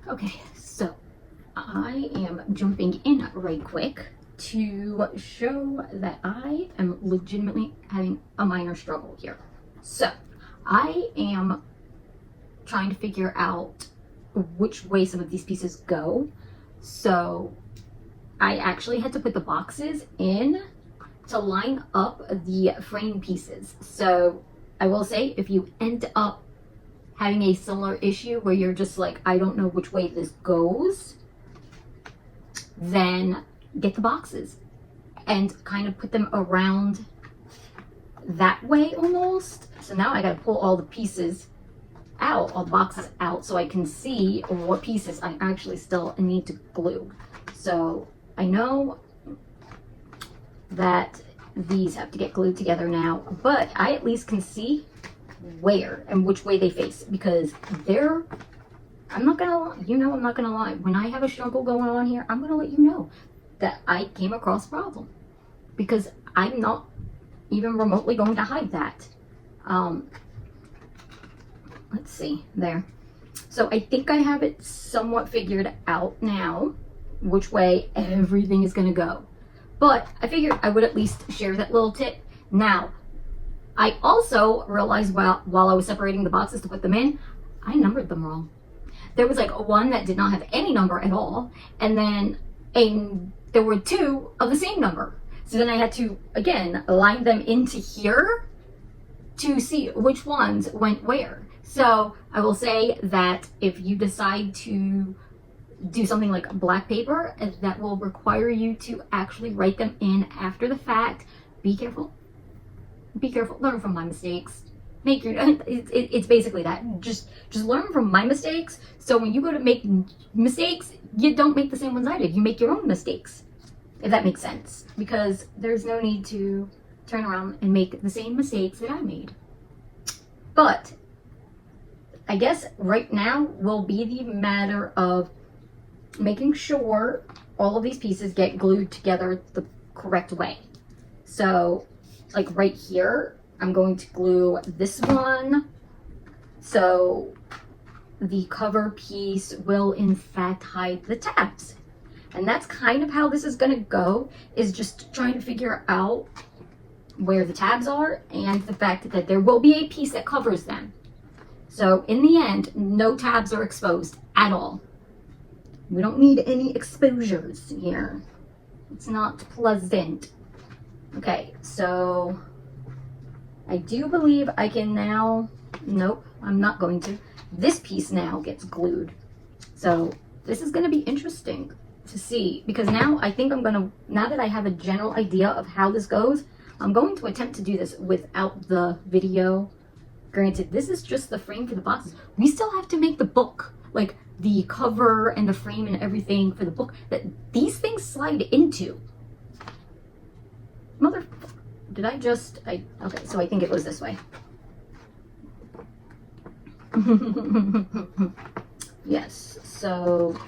Okay, so I am jumping in right quick to show that I am legitimately having a minor struggle here. So I am trying to figure out which way some of these pieces go. So I actually had to put the boxes in to line up the frame pieces. So I will say, if you end up having a similar issue where you're just like, I don't know which way this goes, then get the boxes and kind of put them around that way almost. So now I gotta pull all the pieces out, all the boxes out, so I can see what pieces I actually still need to glue. So I know that these have to get glued together now, but I at least can see where and which way they face, because they're, I'm not gonna lie, I'm not gonna lie, when I have a struggle going on here, I'm gonna let you know that I came across a problem, because I'm not even remotely going to hide that. Let's see there. So I think I have it somewhat figured out now which way everything is gonna go, but I figured I would at least share that little tip Now, I also realized while I was separating the boxes to put them in, I numbered them wrong. There was like one that did not have any number at all, and then there were two of the same number. So then I had to, again, line them into here to see which ones went where. So I will say that if you decide to do something like black paper, that will require you to actually write them in after the fact. Be careful. Be careful. Learn from my mistakes. Make your it's basically that. Just learn from my mistakes. So when you go to make mistakes, you don't make the same ones I did. You make your own mistakes, if that makes sense. Because there's no need to turn around and make the same mistakes that I made. But I guess right now will be the matter of making sure all of these pieces get glued together the correct way. So, like right here, I'm going to glue this one. So the cover piece will in fact hide the tabs. And that's kind of how this is going to go, is just trying to figure out where the tabs are and the fact that there will be a piece that covers them. So in the end, no tabs are exposed at all. We don't need any exposures here. It's not pleasant. Okay, so I do believe I can now, nope, I'm not going to. This piece now gets glued. So this is going to be interesting to see, because now I think now that I have a general idea of how this goes, I'm going to attempt to do this without the video. Granted, this is just the frame for the boxes. We still have to make the book, like the cover and the frame and everything for the book that these things slide into. Did I just, okay, so I think it was this way. Yes, so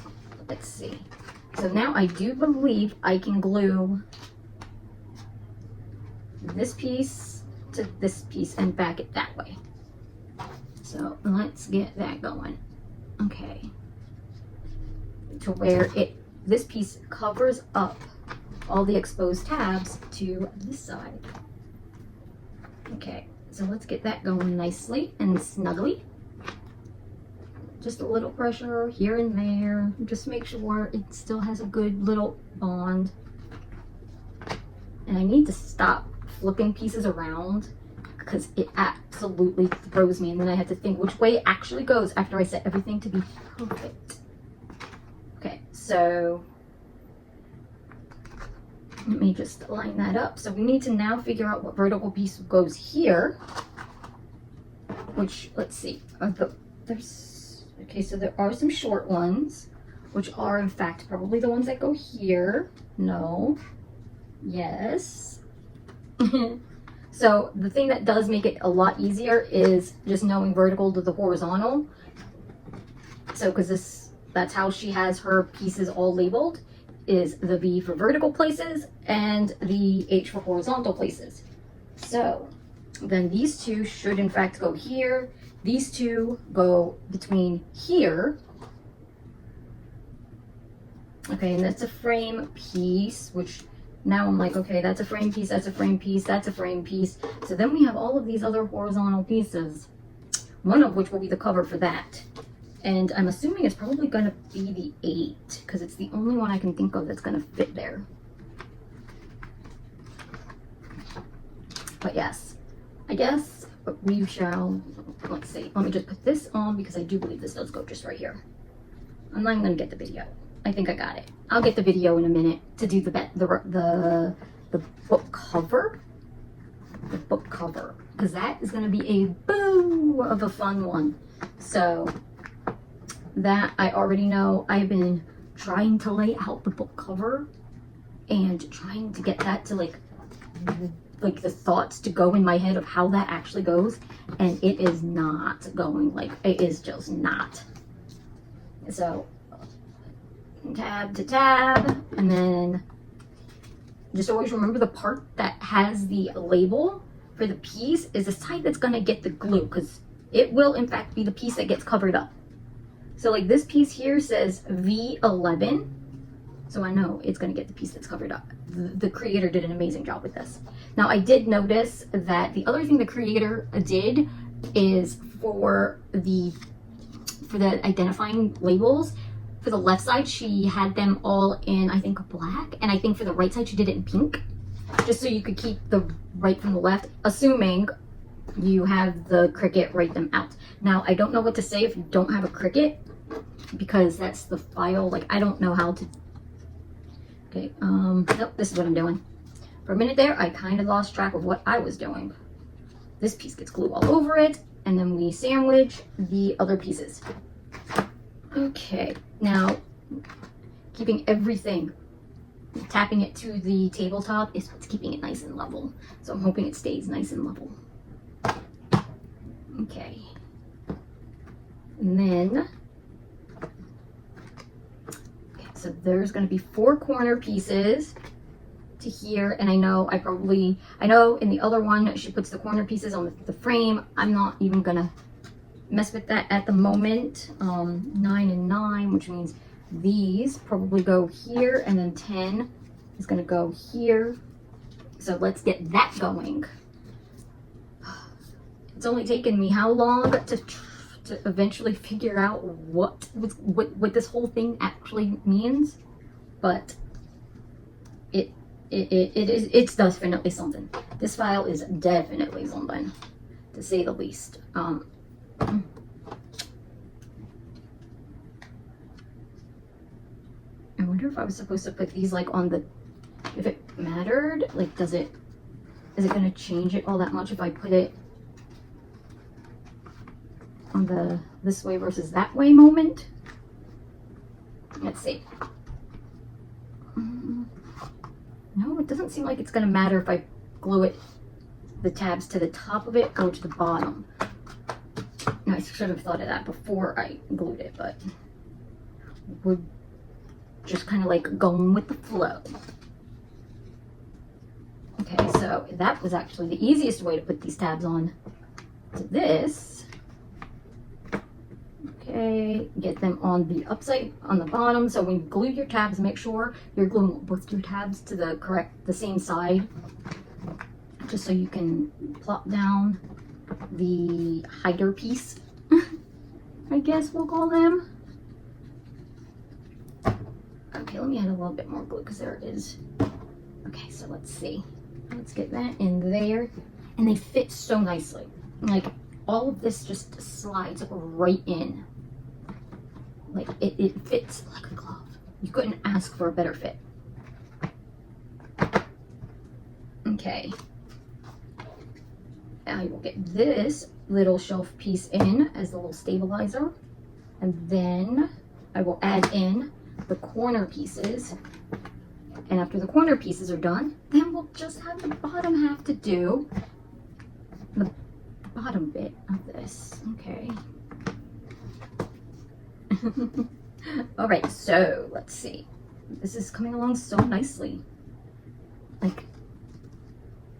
let's see. So now I do believe I can glue this piece to this piece and back it that way. So let's get that going. Okay. To where this piece covers up all the exposed tabs to this side. Okay, so let's get that going nicely and snugly. Just a little pressure here and there. Just make sure it still has a good little bond. And I need to stop flipping pieces around because it absolutely throws me. And then I have to think which way it actually goes after I set everything to be perfect. Okay, so let me just line that up. So we need to now figure out what vertical piece goes here. Which, let's see, okay, so there are some short ones, which are in fact probably the ones that go here. No. Yes. So the thing that does make it a lot easier is just knowing vertical to the horizontal. So because that's how she has her pieces all labeled, is the V for vertical places and the H for horizontal places. So then these two should in fact go here. These two go between here. Okay, and that's a frame piece, which now I'm like, okay, that's a frame piece, that's a frame piece, that's a frame piece. So then we have all of these other horizontal pieces, one of which will be the cover for that. And I'm assuming it's probably going to be the 8, because it's the only one I can think of that's going to fit there. But yes, I guess we shall, let's see, let me just put this on because I do believe this does go just right here. I'm not even going to get the video. I think I got it. I'll get the video in a minute to do the book cover. The book cover, because that is going to be a boo of a fun one. So that I already know. I've been trying to lay out the book cover and trying to get that to like the thoughts to go in my head of how that actually goes, and it is not going, like it is just not. So tab to tab, and then just always remember the part that has the label for the piece is the side that's going to get the glue, because it will in fact be the piece that gets covered up. So like this piece here says V11, So I know it's going to get the piece that's covered up. The creator did an amazing job with this. Now I did notice that the other thing the creator did is for the identifying labels, for the left side she had them all in, I think, black, and I think for the right side she did it in pink, just so you could keep the right from the left, assuming you have the Cricut write them out. Now I don't know what to say if you don't have a Cricut, because that's the file. Like, I don't know how to. Okay, nope, this is what I'm doing. For a minute there, I kind of lost track of what I was doing. This piece gets glue all over it, and then we sandwich the other pieces. Okay, now keeping everything, tapping it to the tabletop is what's keeping it nice and level. So I'm hoping it stays nice and level. Okay, and then, okay, so there's going to be 4 corner pieces to here, and I know in the other one she puts the corner pieces on the frame. I'm not even gonna mess with that at the moment. 9 and 9, which means these probably go here, and then 10 is gonna go here. So let's get that going. It's only taken me how long to eventually figure out what this whole thing actually means, but it's definitely something. This file is definitely something, to say the least. I wonder if I was supposed to put these like on the, if it mattered, like is it gonna change it all that much if I put it on the this way versus that way moment? Let's see. No, it doesn't seem like it's going to matter if I glue the tabs to the top of it or to the bottom. No, I should have thought of that before I glued it, but we're just kind of like going with the flow. Okay, so that was actually the easiest way to put these tabs on to this. Okay, get them on the bottom. So when you glue your tabs, make sure you're gluing both your tabs to the same side, just so you can plop down the hider piece, I guess we'll call them. Okay, let me add a little bit more glue because there it is. Okay, so let's see. Let's get that in there. And they fit so nicely. Like, all of this just slides right in. Like, it fits like a glove. You couldn't ask for a better fit. Okay. I will get this little shelf piece in as the little stabilizer. And then I will add in the corner pieces. And after the corner pieces are done, then we'll just have the bottom half to do. The bottom bit of this. Okay. All right, so let's see. This is coming along so nicely. Like,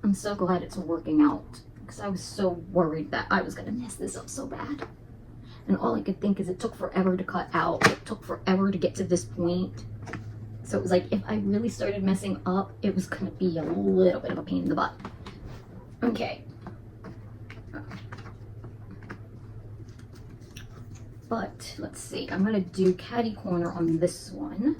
I'm so glad it's working out, because I was so worried that I was gonna mess this up so bad. And all I could think is it took forever to cut out. It took forever to get to this point. So it was like, if I really started messing up, it was gonna be a little bit of a pain in the butt. Okay. But let's see, I'm gonna do catty corner on this one.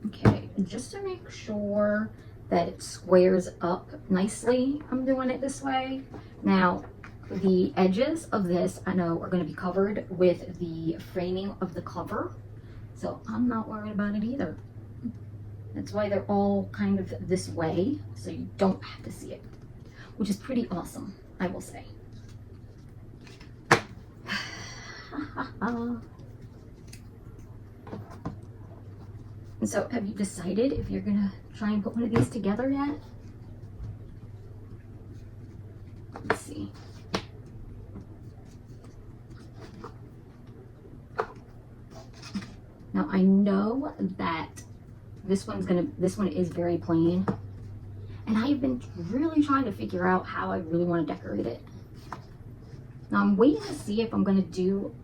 Okay, just to make sure that it squares up nicely, I'm doing it this way. Now, the edges of this, I know, are gonna be covered with the framing of the cover, so I'm not worried about it either. That's why they're all kind of this way, so you don't have to see it, which is pretty awesome, I will say. And so, have you decided if you're gonna try and put one of these together yet? Let's see. Now I know that this one is very plain, and I've been really trying to figure out how I really want to decorate it. Now I'm waiting to see if I'm gonna do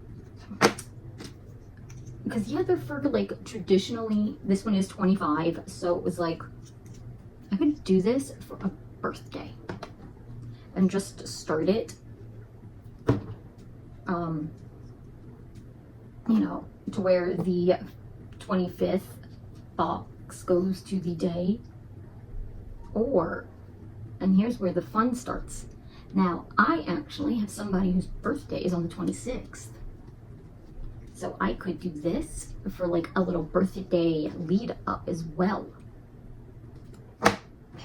because yeah, they're for like traditionally, this one is 25, so it was like, I could do this for a birthday and just start it, you know, to where the 25th box goes to the day, or, and here's where the fun starts. Now, I actually have somebody whose birthday is on the 26th. So I could do this for like a little birthday lead up as well. There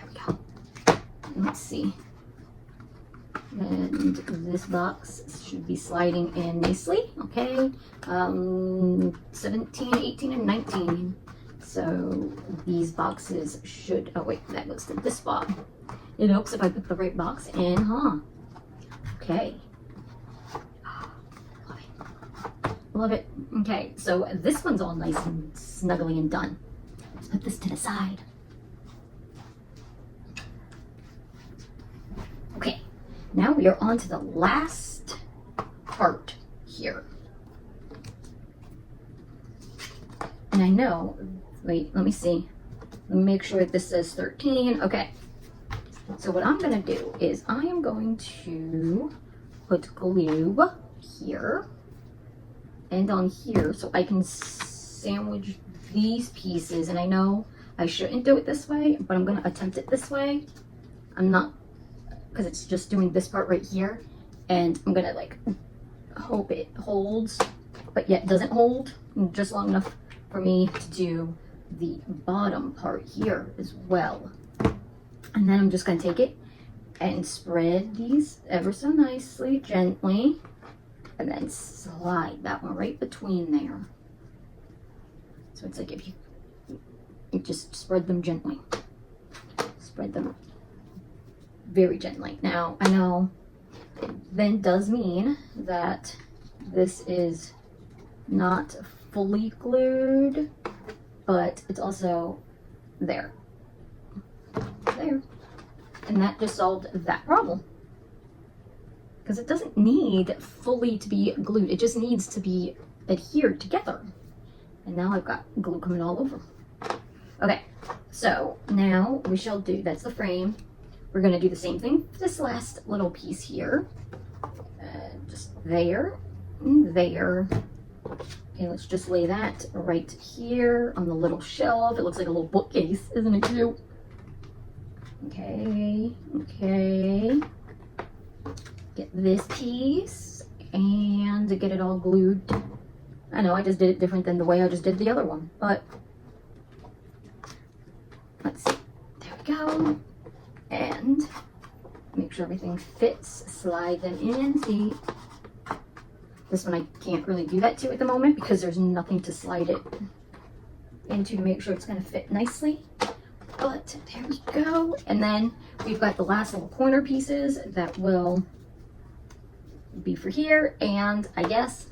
we go. Let's see. And this box should be sliding in nicely. Okay. 17, 18, and 19. So these boxes should, oh wait, that goes to this spot. It helps if I put the right box in, huh? Okay. Love it. Love it. Okay, so this one's all nice and snuggly and done. Let's put this to the side. Okay, now we are on to the last part here. And I know, wait, let me see. Let me make sure that this says 13. Okay. So what I'm going to do is I am going to put glue here and on here so I can sandwich these pieces. And I know I shouldn't do it this way, but I'm going to attempt it this way. I'm not, because it's just doing this part right here. And I'm going to like hope it holds, but yet doesn't hold just long enough for me to do the bottom part here as well. And then I'm just going to take it and spread these ever so nicely, gently, and then slide that one right between there. So it's like if you just spread them gently. Spread them very gently. Now, I know it then does mean that this is not fully glued, but it's also there. There. And that just solved that problem. Because it doesn't need fully to be glued. It just needs to be adhered together. And now I've got glue coming all over. Okay, so now we shall do, that's the frame. We're going to do the same thing for this last little piece here. Just there, and there. Okay, let's just lay that right here on the little shelf. It looks like a little bookcase, isn't it cute? Okay, okay. Get this piece and get it all glued. I know I just did it different than the way I just did the other one, but let's see. There we go. And make sure everything fits. Slide them in. See, this one I can't really do that to at the moment because there's nothing to slide it into to make sure it's going to fit nicely. But there we go. And then we've got the last little corner pieces that will be for here. And I guess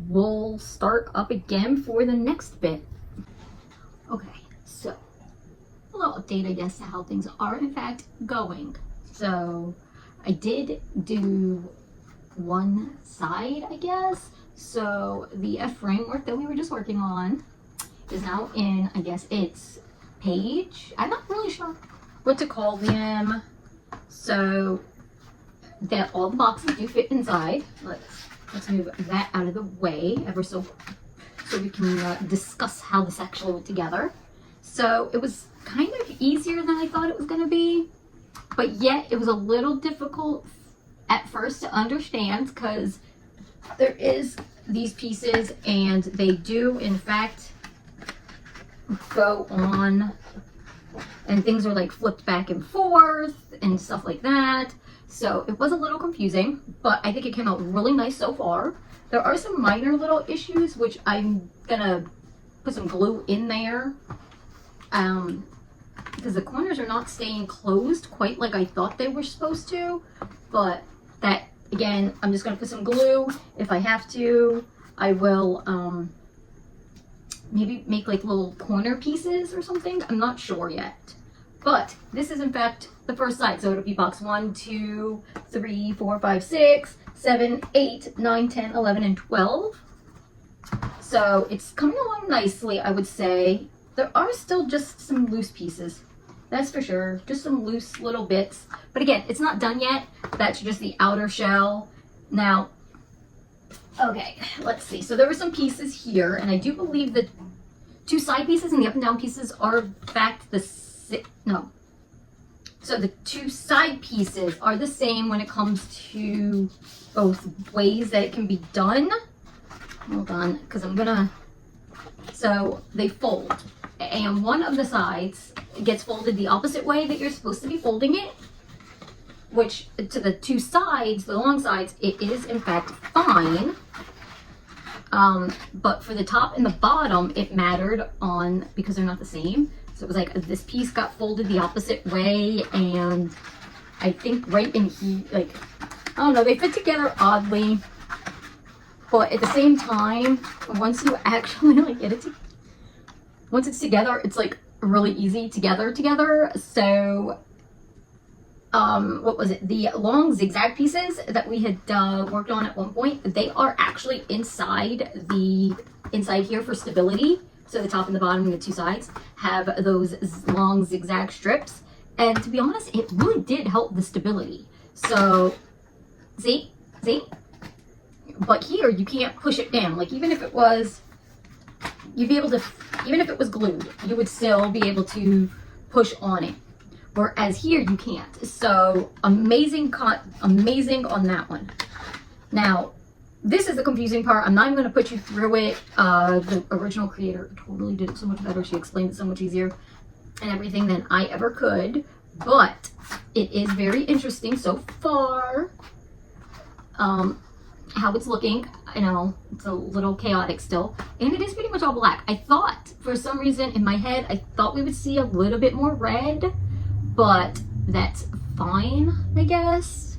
we'll start up again for the next bit. Okay, so a little update, I guess, to how things are in fact going. So I did do one side, I guess. So the framework that we were just working on is now in, I guess it's page. I'm not really sure what to call them. So that all the boxes do fit inside. Let's move that out of the way ever so we can discuss how this actually went together. So it was kind of easier than I thought it was going to be, but yet it was a little difficult at first to understand because there is these pieces and they do in fact go on and things are like flipped back and forth and stuff like that. So it was a little confusing, but I think it came out really nice so far. There are some minor little issues which I'm gonna put some glue in there because the corners are not staying closed quite like I thought they were supposed to, but that again, I'm just gonna put some glue. If I have to, I will maybe make like little corner pieces or something. I'm not sure yet. But this is in fact the first side. So it'll be box 1, 2, 3, 4, 5, 6, 7, 8, 9, 10, 11, and 12. So it's coming along nicely, I would say. There are still just some loose pieces. That's for sure. Just some loose little bits. But again, it's not done yet. That's just the outer shell. Now, okay, let's see. So there were some pieces here, and I do believe the two side pieces and the up and down pieces are in fact no. So the two side pieces are the same when it comes to both ways that it can be done. Hold on, because I'm gonna, so they fold. And one of the sides gets folded the opposite way that you're supposed to be folding it, which to the two sides, the long sides, it is in fact fine. But for the top and the bottom, it mattered on, because they're not the same. So it was like this piece got folded the opposite way, and I think right in here, like, I don't know, they fit together oddly. But at the same time, once you actually like get it, once it's together, it's like really easy together. So, what was it? The long zigzag pieces that we had worked on at one point, they are actually inside here for stability. So the top and the bottom and the two sides have those long zigzag strips. And to be honest, it really did help the stability. So, see? But here you can't push it down. Like even if it was, you'd be able to, even if it was glued, you would still be able to push on it. Whereas here you can't. So amazing on that one. Now, this is the confusing part. I'm not even going to put you through it. The original creator totally did it so much better. She explained it so much easier and everything than I ever could. But it is very interesting so far. How it's looking. I know it's a little chaotic still, and it is pretty much all black. I thought for some reason in my head I thought we would see a little bit more red, but that's fine, I guess.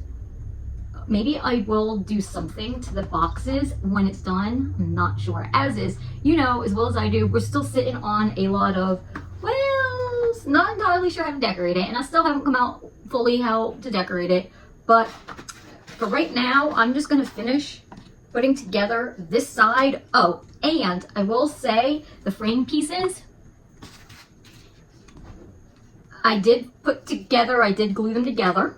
Maybe I will do something to the boxes when it's done. I'm not sure. As is, you know as well as I do, we're still sitting on a lot of, well, not entirely sure how to decorate it, and I still haven't come out fully how to decorate it. But for right now, I'm just going to finish putting together this side. Oh, and I will say the frame pieces, I did glue them together.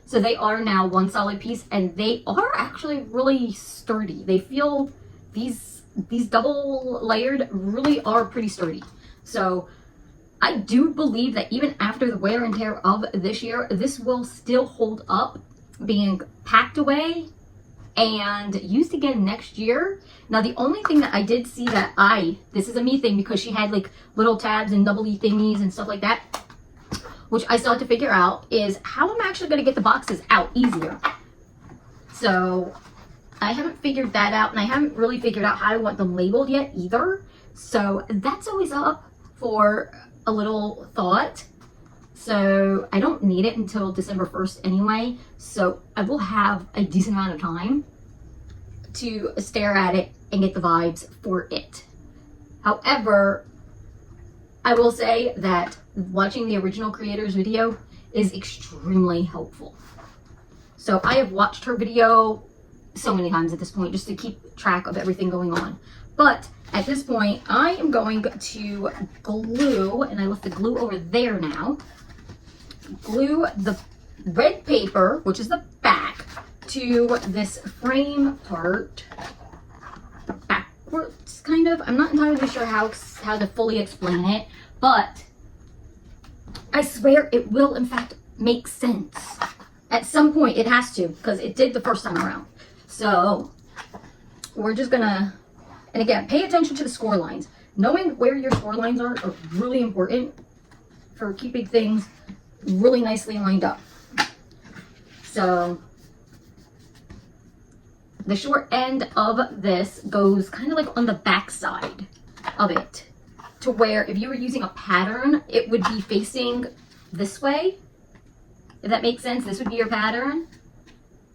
So they are now one solid piece, and they are actually really sturdy. They feel, these double layered really are pretty sturdy. So I do believe that even after the wear and tear of this year, this will still hold up, being packed away and used again next year. Now the only thing that I did see that this is a me thing, because she had like little tabs and double E thingies and stuff like that, which I still have to figure out, is how I'm actually going to get the boxes out easier. So I haven't figured that out, and I haven't really figured out how I want them labeled yet either. So that's always up for a little thought. So I don't need it until December 1st anyway. So I will have a decent amount of time to stare at it and get the vibes for it. However, I will say that watching the original creator's video is extremely helpful. So I have watched her video so many times at this point just to keep track of everything going on. But at this point, I am going to glue, and I left the glue over there now, glue the red paper, which is the back, to this frame part backwards, kind of. I'm not entirely sure how to fully explain it, but I swear it will in fact make sense. At some point it has to, because it did the first time around. So we're just gonna, and again, pay attention to the score lines. Knowing where your score lines are really important for keeping things really nicely lined up. So the short end of this goes kind of like on the back side of it, to where if you were using a pattern, it would be facing this way. If that makes sense, this would be your pattern.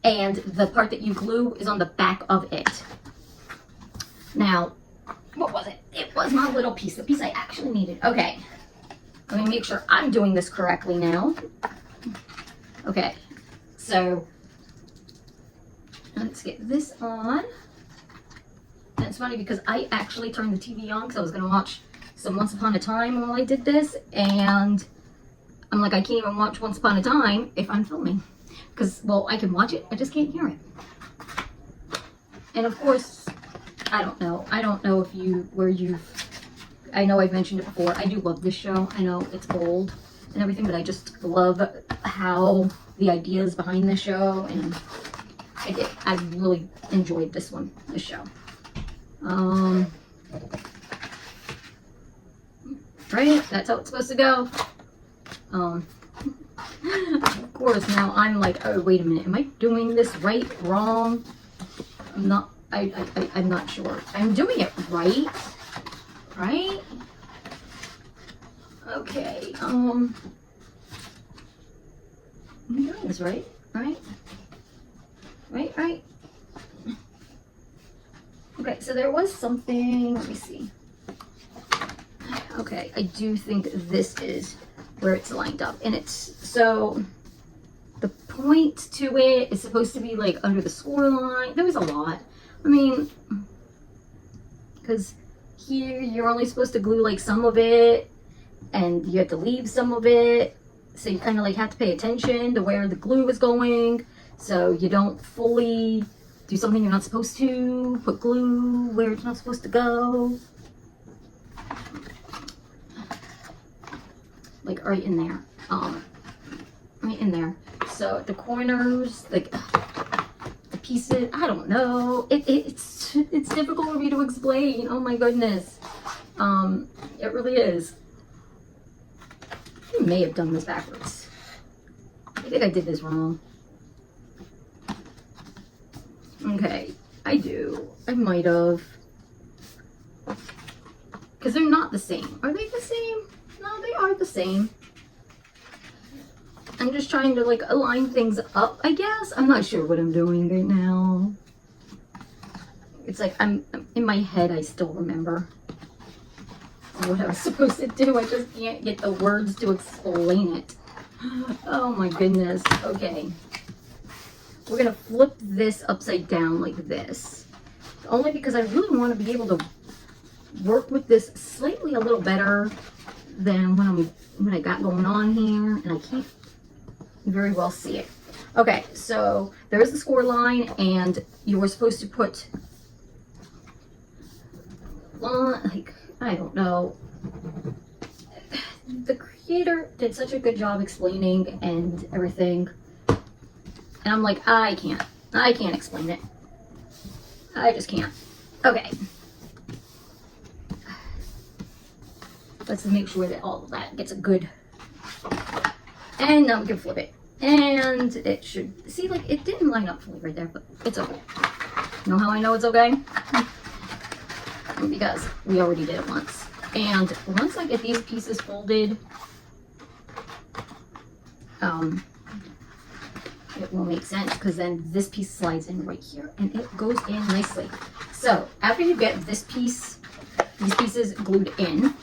And the part that you glue is on the back of it. Now, what was it? It was my little piece, the piece I actually needed. Okay, let me make sure I'm doing this correctly now. Okay, so let's get this on. And it's funny because I actually turned the TV on because I was going to watch some Once Upon a Time while I did this, and I'm like, I can't even watch Once Upon a Time if I'm filming. Because, well, I can watch it, I just can't hear it. And of course, I don't know if I know I've mentioned it before, I do love this show. I know it's old and everything, but I just love how the ideas behind the show, and I really enjoyed this show. Right? That's how it's supposed to go. Of course, now I'm like, oh, wait a minute, am I doing this right, wrong? I'm not sure. I'm doing it right? Right? Okay, I'm doing this right? Right? Right? Okay, so there was something, let me see. Okay, I do think this is where it's lined up, and it's, so the point to it is supposed to be like under the score line. There was a lot. I mean, because here you're only supposed to glue like some of it, and you have to leave some of it, so you kind of like have to pay attention to where the glue is going, so you don't fully do something you're not supposed to, put glue where it's not supposed to go. Like right in there, right in there. So at the corners, like the pieces, I don't know. It's difficult for me to explain. Oh my goodness, it really is. I may have done this backwards. I think I did this wrong. Okay, I do. I might have. Because they're not the same. Are they the same? No, they are the same. I'm just trying to like align things up, I guess. I'm not sure what I'm doing right now. It's like I'm in my head, I still remember what I was supposed to do. I just can't get the words to explain it. Oh my goodness. Okay. We're gonna flip this upside down like this. Only because I really want to be able to work with this slightly a little better than what I got going on here, and I can't very well see it. Okay, so there's the score line, and you were supposed to put like, I don't know. The creator did such a good job explaining and everything, and I'm like, I can't explain it. I just can't. Okay. Let's make sure that all of that gets a good, and now we can flip it. And it should, see, like, it didn't line up fully right there, but it's okay. You know how I know it's okay? Because we already did it once. And once I get these pieces folded, it will make sense, because then this piece slides in right here and it goes in nicely. So after you get this piece, these pieces glued in,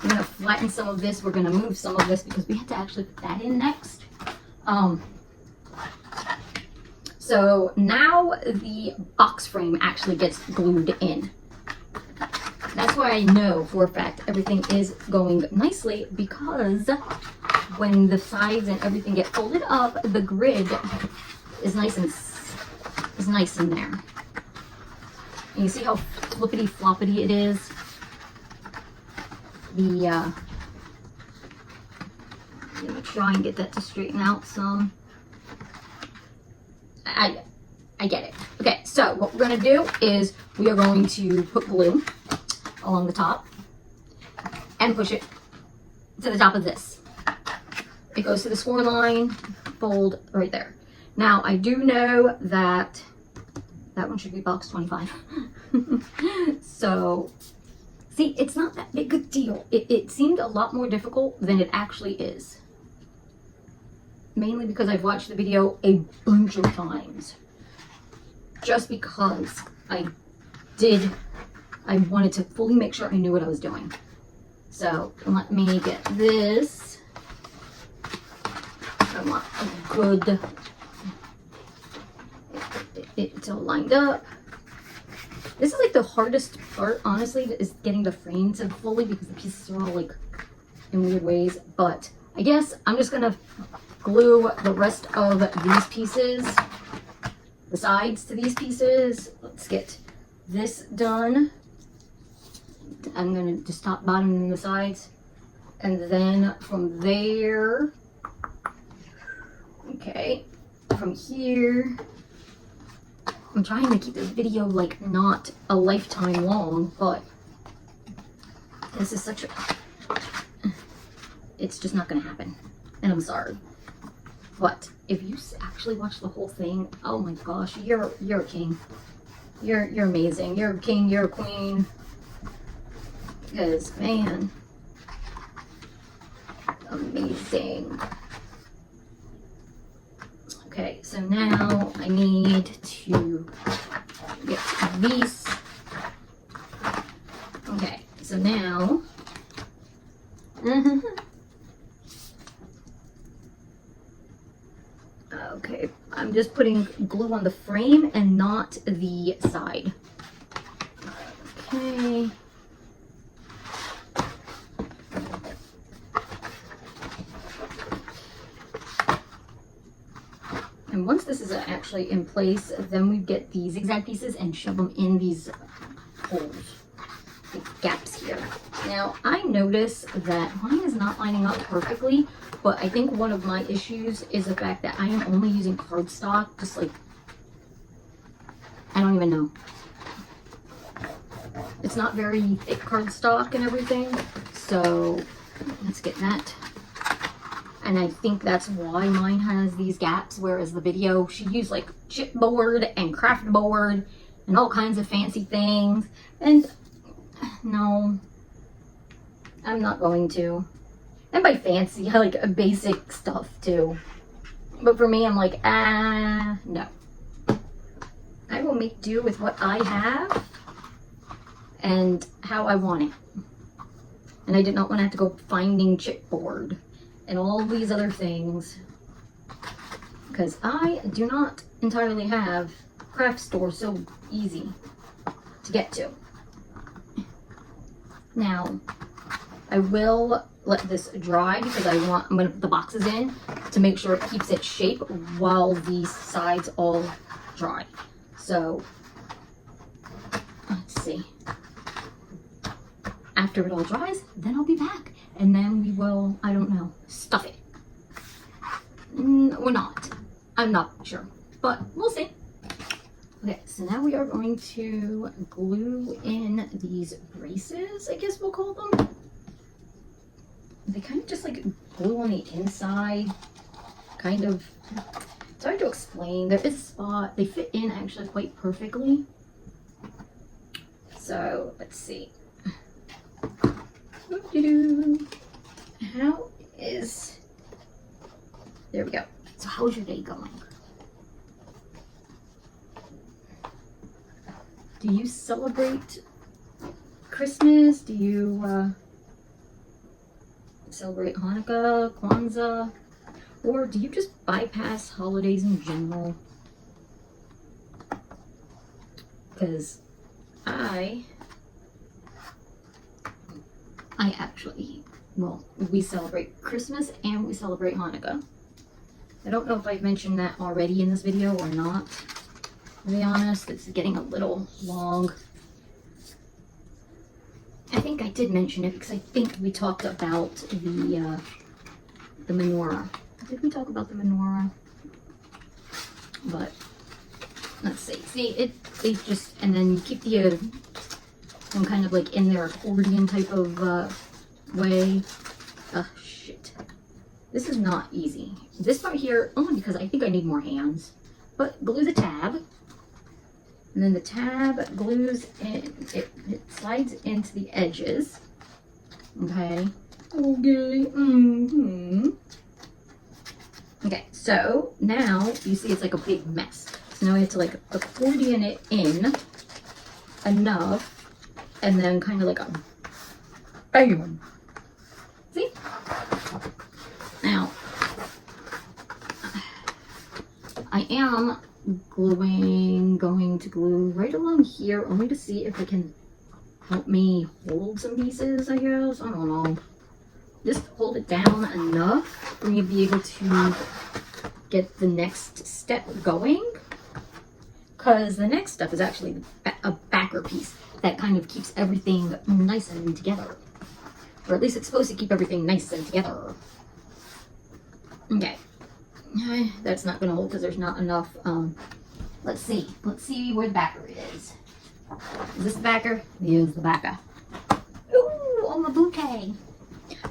we're going to flatten some of this. We're going to move some of this because we have to actually put that in next. So now the box frame actually gets glued in. That's why I know for a fact everything is going nicely, because when the sides and everything get folded up, the grid is nice in there. And you see how flippity floppity it is? Let me try and get that to straighten out some. I get it. Okay, so what we're going to do is we are going to put glue along the top and push it to the top of this. It goes to the score line, fold right there. Now, I do know that that one should be box 25. So, see, it's not that big a deal. It seemed a lot more difficult than it actually is. Mainly because I've watched the video a bunch of times. Just because I wanted to fully make sure I knew what I was doing. So let me get this. I want a good, it's all lined up. This is like the hardest part, honestly, is getting the frame to fully, because the pieces are all like in weird ways. But I guess I'm just gonna glue the rest of these pieces, the sides to these pieces. Let's get this done. I'm gonna just top, bottom, and the sides. And then from there, okay, from here, I'm trying to keep this video like not a lifetime long, but this is such a, it's just not gonna happen, and I'm sorry. But if you actually watch the whole thing, oh my gosh, you're a king. You're amazing. You're a king. You're a queen. Because man, amazing. Okay, so now I need to get these. Okay, so now. Okay, I'm just putting glue on the frame and not the side. Okay. And once this is actually in place, then we get these zigzag pieces and shove them in these holes, the gaps here. Now, I notice that mine is not lining up perfectly, but I think one of my issues is the fact that I am only using cardstock, just like, I don't even know. It's not very thick cardstock and everything, so let's get that. And I think that's why mine has these gaps, whereas the video, she used like chipboard and craft board and all kinds of fancy things. And no, I'm not going to. And by fancy, I like basic stuff too. But for me, I'm like, no. I will make do with what I have and how I want it. And I did not want to have to go finding chipboard and all these other things, because I do not entirely have craft store so easy to get to. Now, I will let this dry because I'm gonna put the boxes in to make sure it keeps its shape while these sides all dry. So, let's see. After it all dries, then I'll be back. And then we will, I don't know, stuff it. Or not. I'm not sure. But we'll see. Okay, so now we are going to glue in these braces, I guess we'll call them. They kind of just like glue on the inside. Kind of. It's hard to explain. There is a spot. They fit in actually quite perfectly. So, let's see. How is, there we go. So how's your day going? Do you celebrate Christmas? Do you celebrate Hanukkah, Kwanzaa? Or do you just bypass holidays in general? Because I actually, well, we celebrate Christmas and we celebrate Hanukkah. I don't know if I've mentioned that already in this video or not. To be honest, it's getting a little long. I think I did mention it because I think we talked about the menorah. Did we talk about the menorah? But let's see. See, they just, and then you keep the some kind of like in their accordion type of way. Shit. This is not easy. This part here, only because I think I need more hands. But glue the tab. And then the tab glues in, it slides into the edges. Okay. Okay. Okay, so now you see it's like a big mess. So now we have to like accordion it in enough. And then kind of like a bam. See? Now, I am going to glue right along here, only to see if it can help me hold some pieces, I guess. I don't know. Just hold it down enough for me to be able to get the next step going. Because the next step is actually a backer piece that kind of keeps everything nice and together. Or at least it's supposed to keep everything nice and together. Okay. That's not going to hold because there's not enough. Let's see where the backer is. Is this the backer? Here's the backer. Ooh, on my bouquet.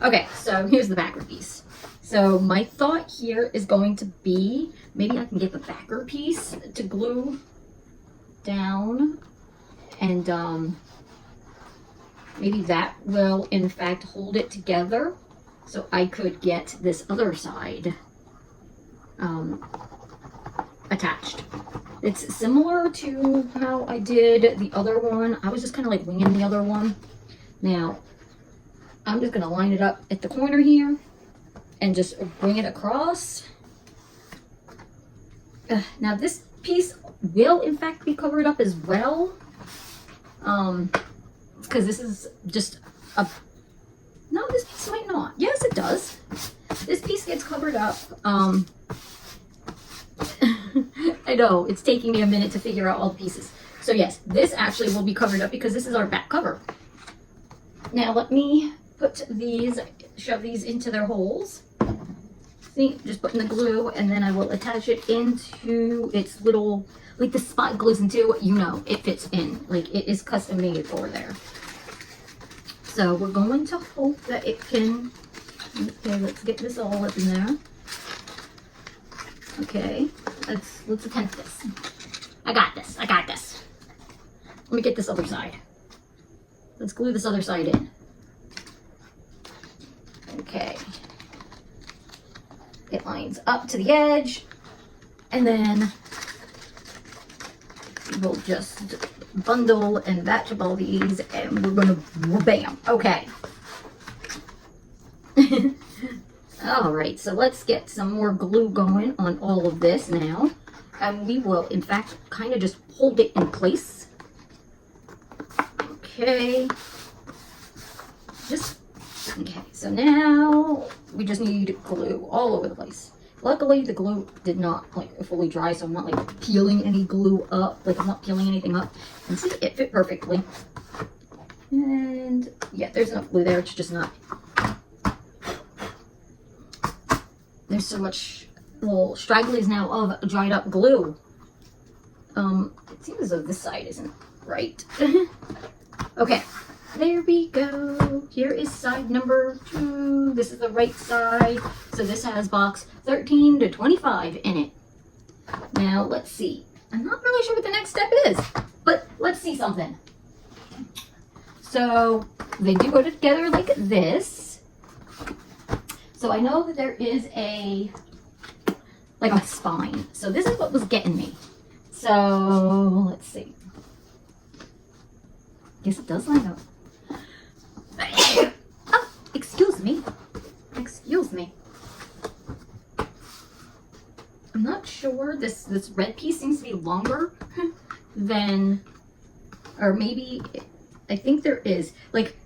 Okay, so here's the backer piece. So my thought here is going to be, maybe I can get the backer piece to glue down, and maybe that will in fact hold it together, so I could get this other side attached. It's similar to how I did the other one. I was just kind of like winging the other one. Now, I'm just going to line it up at the corner here and just bring it across. Now, this piece will in fact be covered up as well. Because this is just a... No, this piece might not. Yes, it does. This piece gets covered up. I know, it's taking me a minute to figure out all the pieces. So yes, this actually will be covered up because this is our back cover. Now let me shove these into their holes. See, just putting the glue, and then I will attach it into its little, like the spot it glues into, you know, it fits in. Like it is custom made for there. So we're going to hope that it can, okay, let's get this all up in there. Okay, let's attempt this. I got this. Let me get this other side. Let's glue this other side in. Okay. It lines up to the edge, and then we'll just bundle and batch up all these, and we're gonna bam. Okay. All right, so let's get some more glue going on all of this now, and we will in fact kind of just hold it in place. Okay. Okay, so now we just need glue all over the place. Luckily, the glue did not like fully dry, so I'm not like peeling any glue up. Like I'm not peeling anything up. And see, it fit perfectly. And yeah, there's enough glue there. It's just not. There's so much little stragglies now of dried up glue. It seems as though this side isn't right. Okay. There we go. Here is side number 2. This is the right side. So this has box 13 to 25 in it. Now, let's see. I'm not really sure what the next step is, but let's see something. So they do go together like this. So I know that there is like a spine. So this is what was getting me. So let's see. Yes, it does line up. Oh, excuse me. I'm not sure. This red piece seems to be longer than, or maybe, I think there is. Like,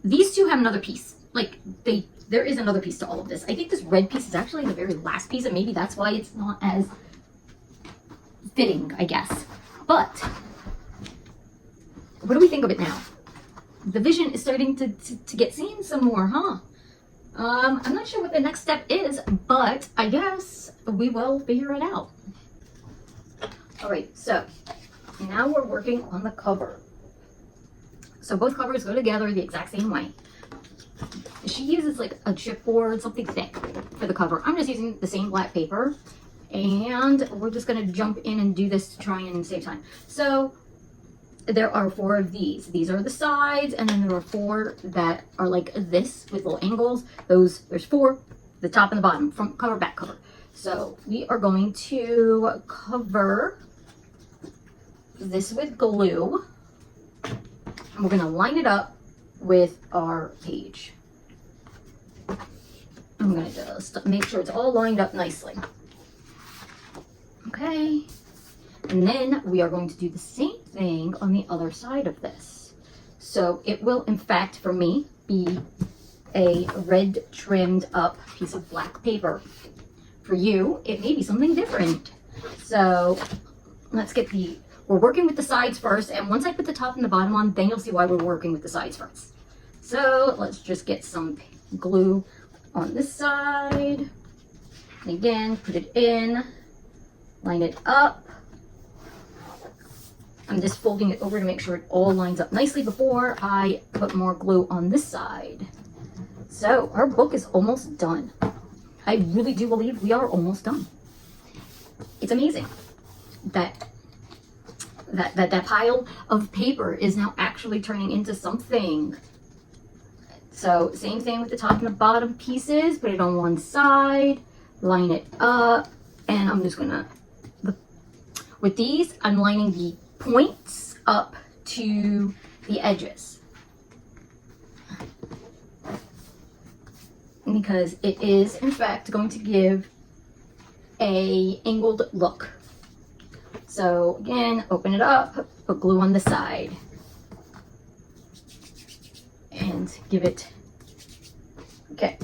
these two have another piece. Like, there is another piece to all of this. I think this red piece is actually the very last piece, and maybe that's why it's not as fitting, I guess. But, what do we think of it now? The vision is starting to get seen some more, huh? I'm not sure what the next step is, but I guess we will figure it out. All right, so now we're working on the cover. So both covers go together the exact same way. She uses like a chipboard, something thick for the cover. I'm just using the same black paper, and we're just gonna jump in and do this to try and save time. So there are 4 of these. These are the sides, and then there are 4 that are like this with little angles. There's 4, the top and the bottom, front cover, back cover. So we are going to cover this with glue, and we're gonna line it up with our page. I'm gonna just make sure it's all lined up nicely. Okay, And then we are going to do the same thing on the other side of this. So it will, in fact, for me, be a red trimmed up piece of black paper. For you, it may be something different. So let's get we're working with the sides first, and once I put the top and the bottom on, then you'll see why we're working with the sides first. So let's just get some glue on this side. And again, put it in, line it up. I'm just folding it over to make sure it all lines up nicely before I put more glue on this side. So our book is almost done. I really do believe we are almost done. It's amazing that pile of paper is now actually turning into something. So same thing with the top and the bottom pieces. Put it on one side, line it up, and I'm just gonna, with these, I'm lining the points up to the edges. Because it is, in fact, going to give a angled look. So again, open it up, put glue on the side, and give it, okay.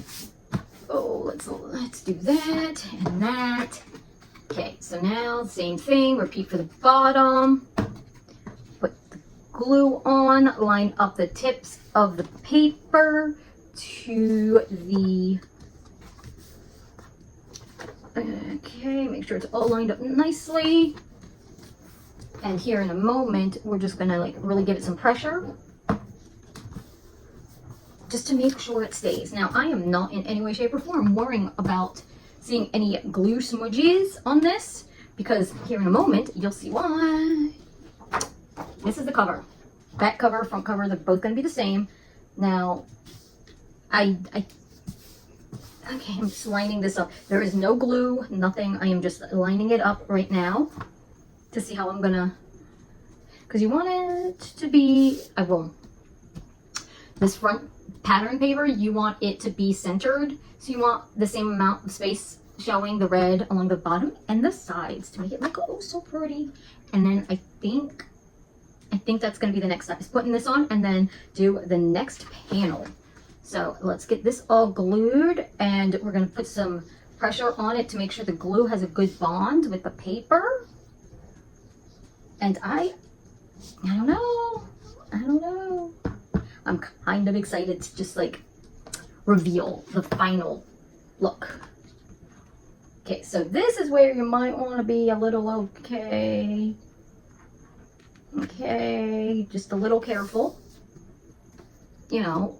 Oh, let's do that and that. Okay, so now same thing, repeat for the bottom. Put the glue on, line up the tips of the paper to the, okay, make sure it's all lined up nicely. And here in a moment, we're just gonna like really give it some pressure just to make sure it stays. Now, I am not in any way, shape, or form worrying about seeing any glue smudges on this, because here in a moment, you'll see why. This is the cover. Back cover, front cover, they're both gonna be the same. Now, okay, I'm just lining this up. There is no glue, nothing. I am just lining it up right now to see how I'm gonna, because you want it to be, this front pattern paper, you want it to be centered. So you want the same amount of space showing the red along the bottom and the sides to make it look oh so pretty. And then I think that's gonna be the next step, is putting this on and then do the next panel. So let's get this all glued, and we're gonna put some pressure on it to make sure the glue has a good bond with the paper. And I don't know. I'm kind of excited to just like reveal the final look. Okay, so this is where you might want to be a little okay, just a little careful. You know,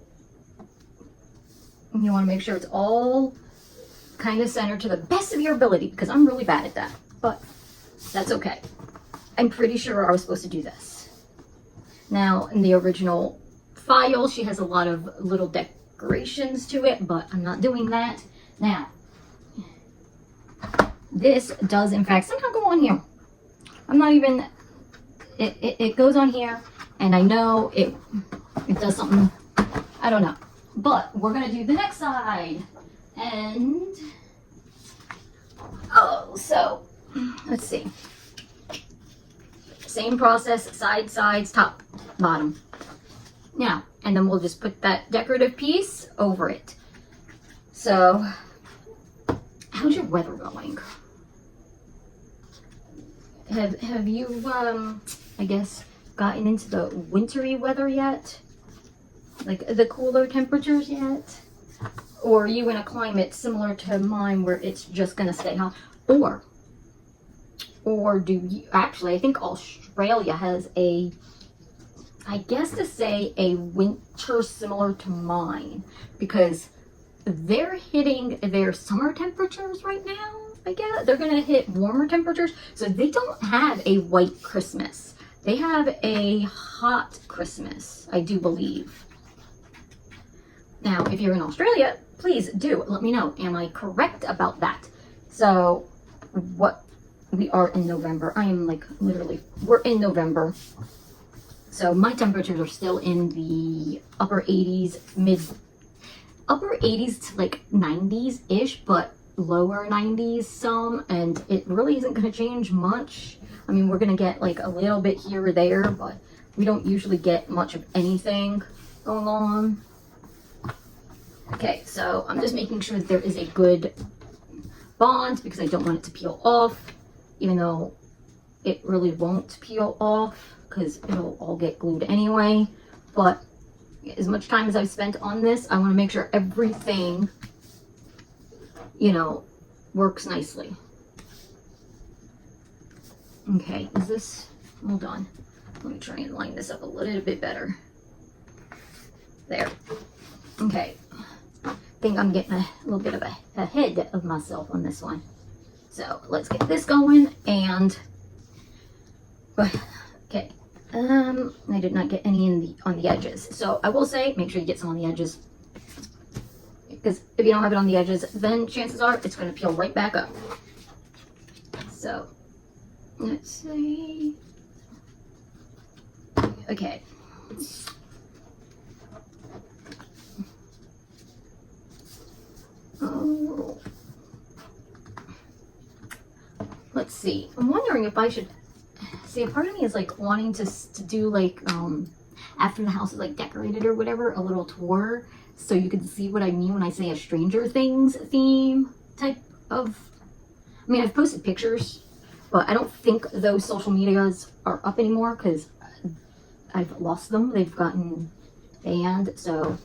you want to make sure it's all kind of centered to the best of your ability, because I'm really bad at that, but that's okay. I'm pretty sure I was supposed to do this. Now, in the original file, she has a lot of little decorations to it, but I'm not doing that. Now, this does, in fact, somehow go on here. I'm not even, it goes on here, and I know it does something, I don't know. But we're going to do the next side. And, so, let's see. Same process, sides, top, bottom. Now, and then we'll just put that decorative piece over it. So, how's your weather going? Have you, I guess, gotten into the wintry weather yet? Like the cooler temperatures yet? Or are you in a climate similar to mine where it's just gonna stay hot? Or do you, actually, I think Australia has a, I guess to say a winter similar to mine, because they're hitting their summer temperatures right now, I guess. They're gonna hit warmer temperatures, so they don't have a white Christmas. They have a hot Christmas, I do believe. Now, if you're in Australia, please do let me know. Am I correct about that? So, we are in November. I am like literally, we're in November. So my temperatures are still in the upper 80s, upper 80s to like 90s-ish, but lower 90s some, and it really isn't going to change much. I mean, we're going to get like a little bit here or there, but we don't usually get much of anything going on. Okay, so I'm just making sure that there is a good bond because I don't want it to peel off, even though it really won't peel off because it'll all get glued anyway. But as much time as I've spent on this, I want to make sure everything, you know, works nicely. Okay, is this, hold on. Let me try and line this up a little bit better. There. Okay. I think I'm getting a little bit of ahead of myself on this one. So let's get this going and, okay. I did not get any on the edges. So I will say, make sure you get some on the edges. Because if you don't have it on the edges, then chances are it's going to peel right back up. So, let's see. Okay. Oh. Let's see. I'm wondering if I should... See, a part of me is like wanting to do like, after the house is like decorated or whatever, a little tour. So you can see what I mean when I say a Stranger Things theme type of... I mean, I've posted pictures, but I don't think those social medias are up anymore because I've lost them. They've gotten banned, so...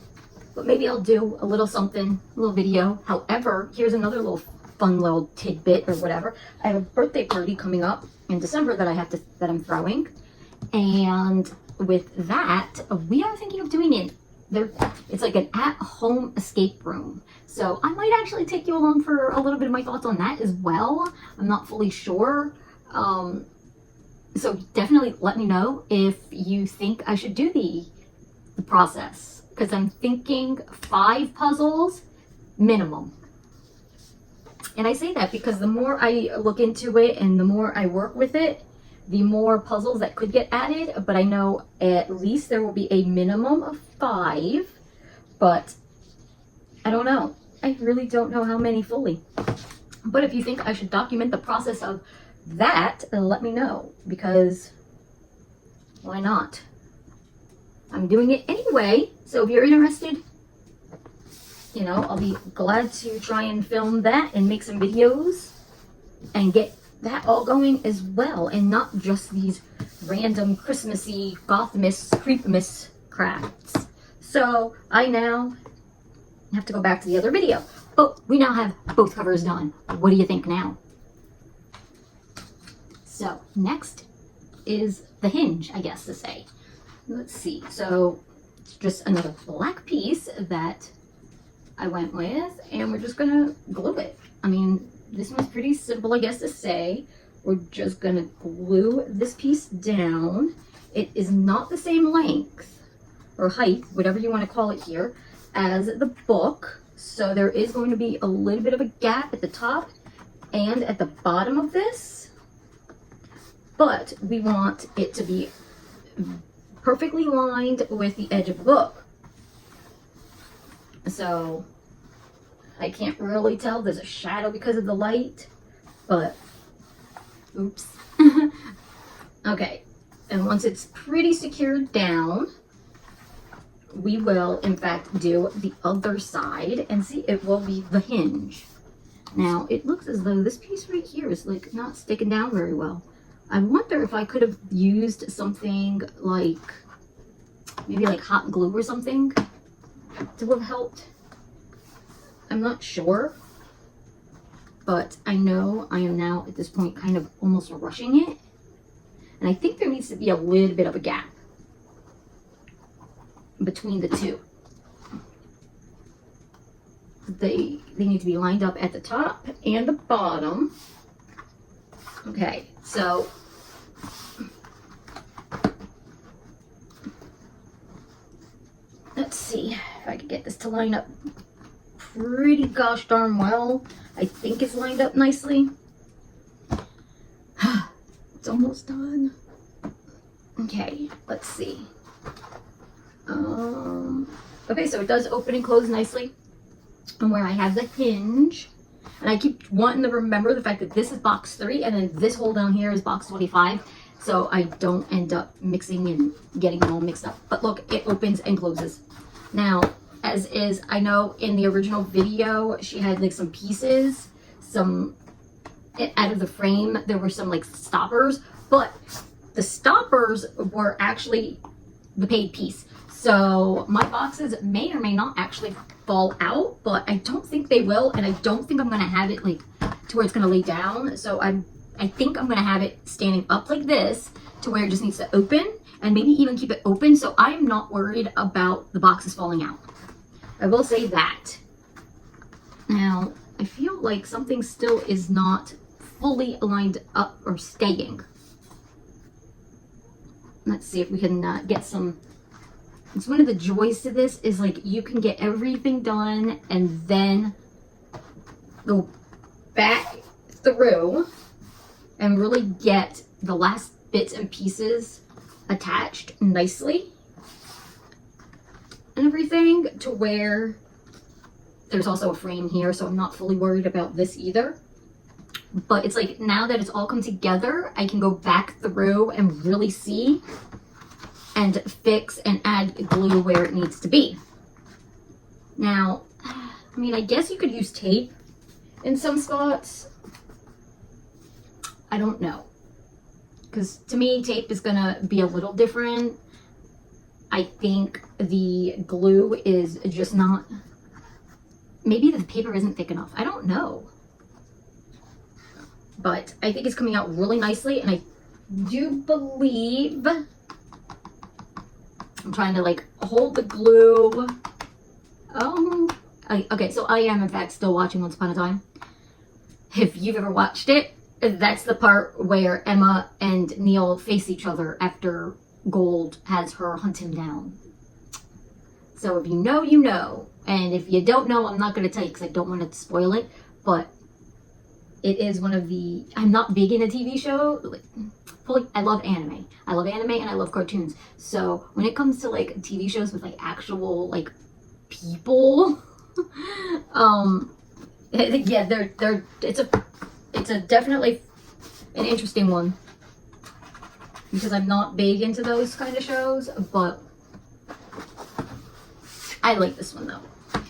But maybe I'll do a little something, a little video. However, here's another little fun little tidbit or whatever. I have a birthday party coming up in December that I'm throwing. And with that, we are thinking of doing it. It's like an at-home escape room. So I might actually take you along for a little bit of my thoughts on that as well. I'm not fully sure. So definitely let me know if you think I should do the process. Because I'm thinking 5 puzzles minimum. And I say that because the more I look into it and the more I work with it, the more puzzles that could get added. But I know at least there will be a minimum of 5. But I don't know. I really don't know how many fully. But if you think I should document the process of that, let me know. Because why not? I'm doing it anyway. So if you're interested, you know, I'll be glad to try and film that and make some videos and get that all going as well. And not just these random Christmassy, Gothmas, Creepmas crafts. So I now have to go back to the other video. But we now have both covers done. What do you think now? So next is the hinge, I guess to say. Let's see. So it's just another black piece that I went with, and we're just gonna glue it. I mean, this one's pretty simple, I guess to say. We're just gonna glue this piece down. It is not the same length or height, whatever you want to call it here, as the book. So there is going to be a little bit of a gap at the top and at the bottom of this, but we want it to be perfectly lined with the edge of the book. So I can't really tell. There's a shadow because of the light, but oops. Okay, and once it's pretty secured down, we will in fact do the other side and see it will be the hinge. Now it looks as though this piece right here is like not sticking down very well. I wonder if I could have used something like, maybe like hot glue or something to have helped. I'm not sure, but I know I am now at this point kind of almost rushing it. And I think there needs to be a little bit of a gap between the two. They need to be lined up at the top and the bottom. Okay, so let's see if I can get this to line up pretty gosh darn well. I think it's lined up nicely. It's almost done. Okay, let's see. Okay, so it does open and close nicely. And where I have the hinge, And I keep wanting to remember the fact that this is box 3 and then this hole down here is box 25. So I don't end up mixing and getting them all mixed up. But look, it opens and closes. Now, as is, I know in the original video, she had like some pieces, out of the frame, there were some like stoppers, but the stoppers were actually the paid piece. So my boxes may or may not actually fall out, but I don't think they will, and I don't think I'm gonna have it like to where it's gonna lay down. So I think I'm gonna have it standing up like this to where it just needs to open, and maybe even keep it open, so I'm not worried about the boxes falling out. I will say that. Now, I feel like something still is not fully lined up or staying. Let's see if we can get some. It's one of the joys to this is like you can get everything done and then go back through and really get the last bits and pieces attached nicely and everything, to where there's also a frame here, so I'm not fully worried about this either. But it's like now that it's all come together, I can go back through and really see and fix and add glue where it needs to be. Now, I mean, I guess you could use tape in some spots. I don't know. Because to me, tape is going to be a little different. I think the glue is just not... Maybe the paper isn't thick enough. I don't know. But I think it's coming out really nicely, and I do believe... I'm trying to like hold the glue. Okay, so I am in fact still watching Once Upon a Time. If you've ever watched it, that's the part where Emma and Neil face each other after Gold has her hunt him down. So if you know, you know. And if you don't know, I'm not going to tell you because I don't want to spoil it. But it is one of the... I'm not big in a TV show. I love anime. I love anime and I love cartoons. So when it comes to like TV shows with like actual like people, yeah, it's a definitely an interesting one, because I'm not big into those kind of shows, but I like this one though.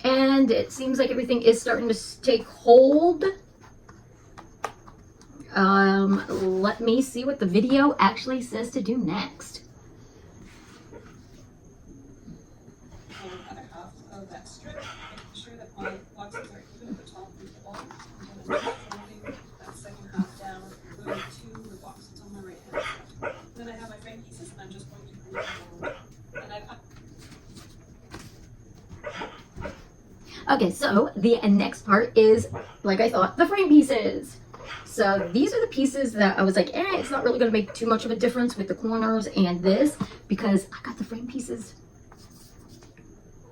And it seems like everything is starting to take hold. Let me see what the video actually says to do next. On the other half of that strip, making sure that my boxes are even at the top and the bottom. And then folding that second half down, gluing to the boxes on my right hand side. Then I have my frame pieces, and I'm just going to glue them on. And Okay, so the next part is, like I thought, the frame pieces. So these are the pieces that I was like, it's not really going to make too much of a difference with the corners and this, because I got the frame pieces.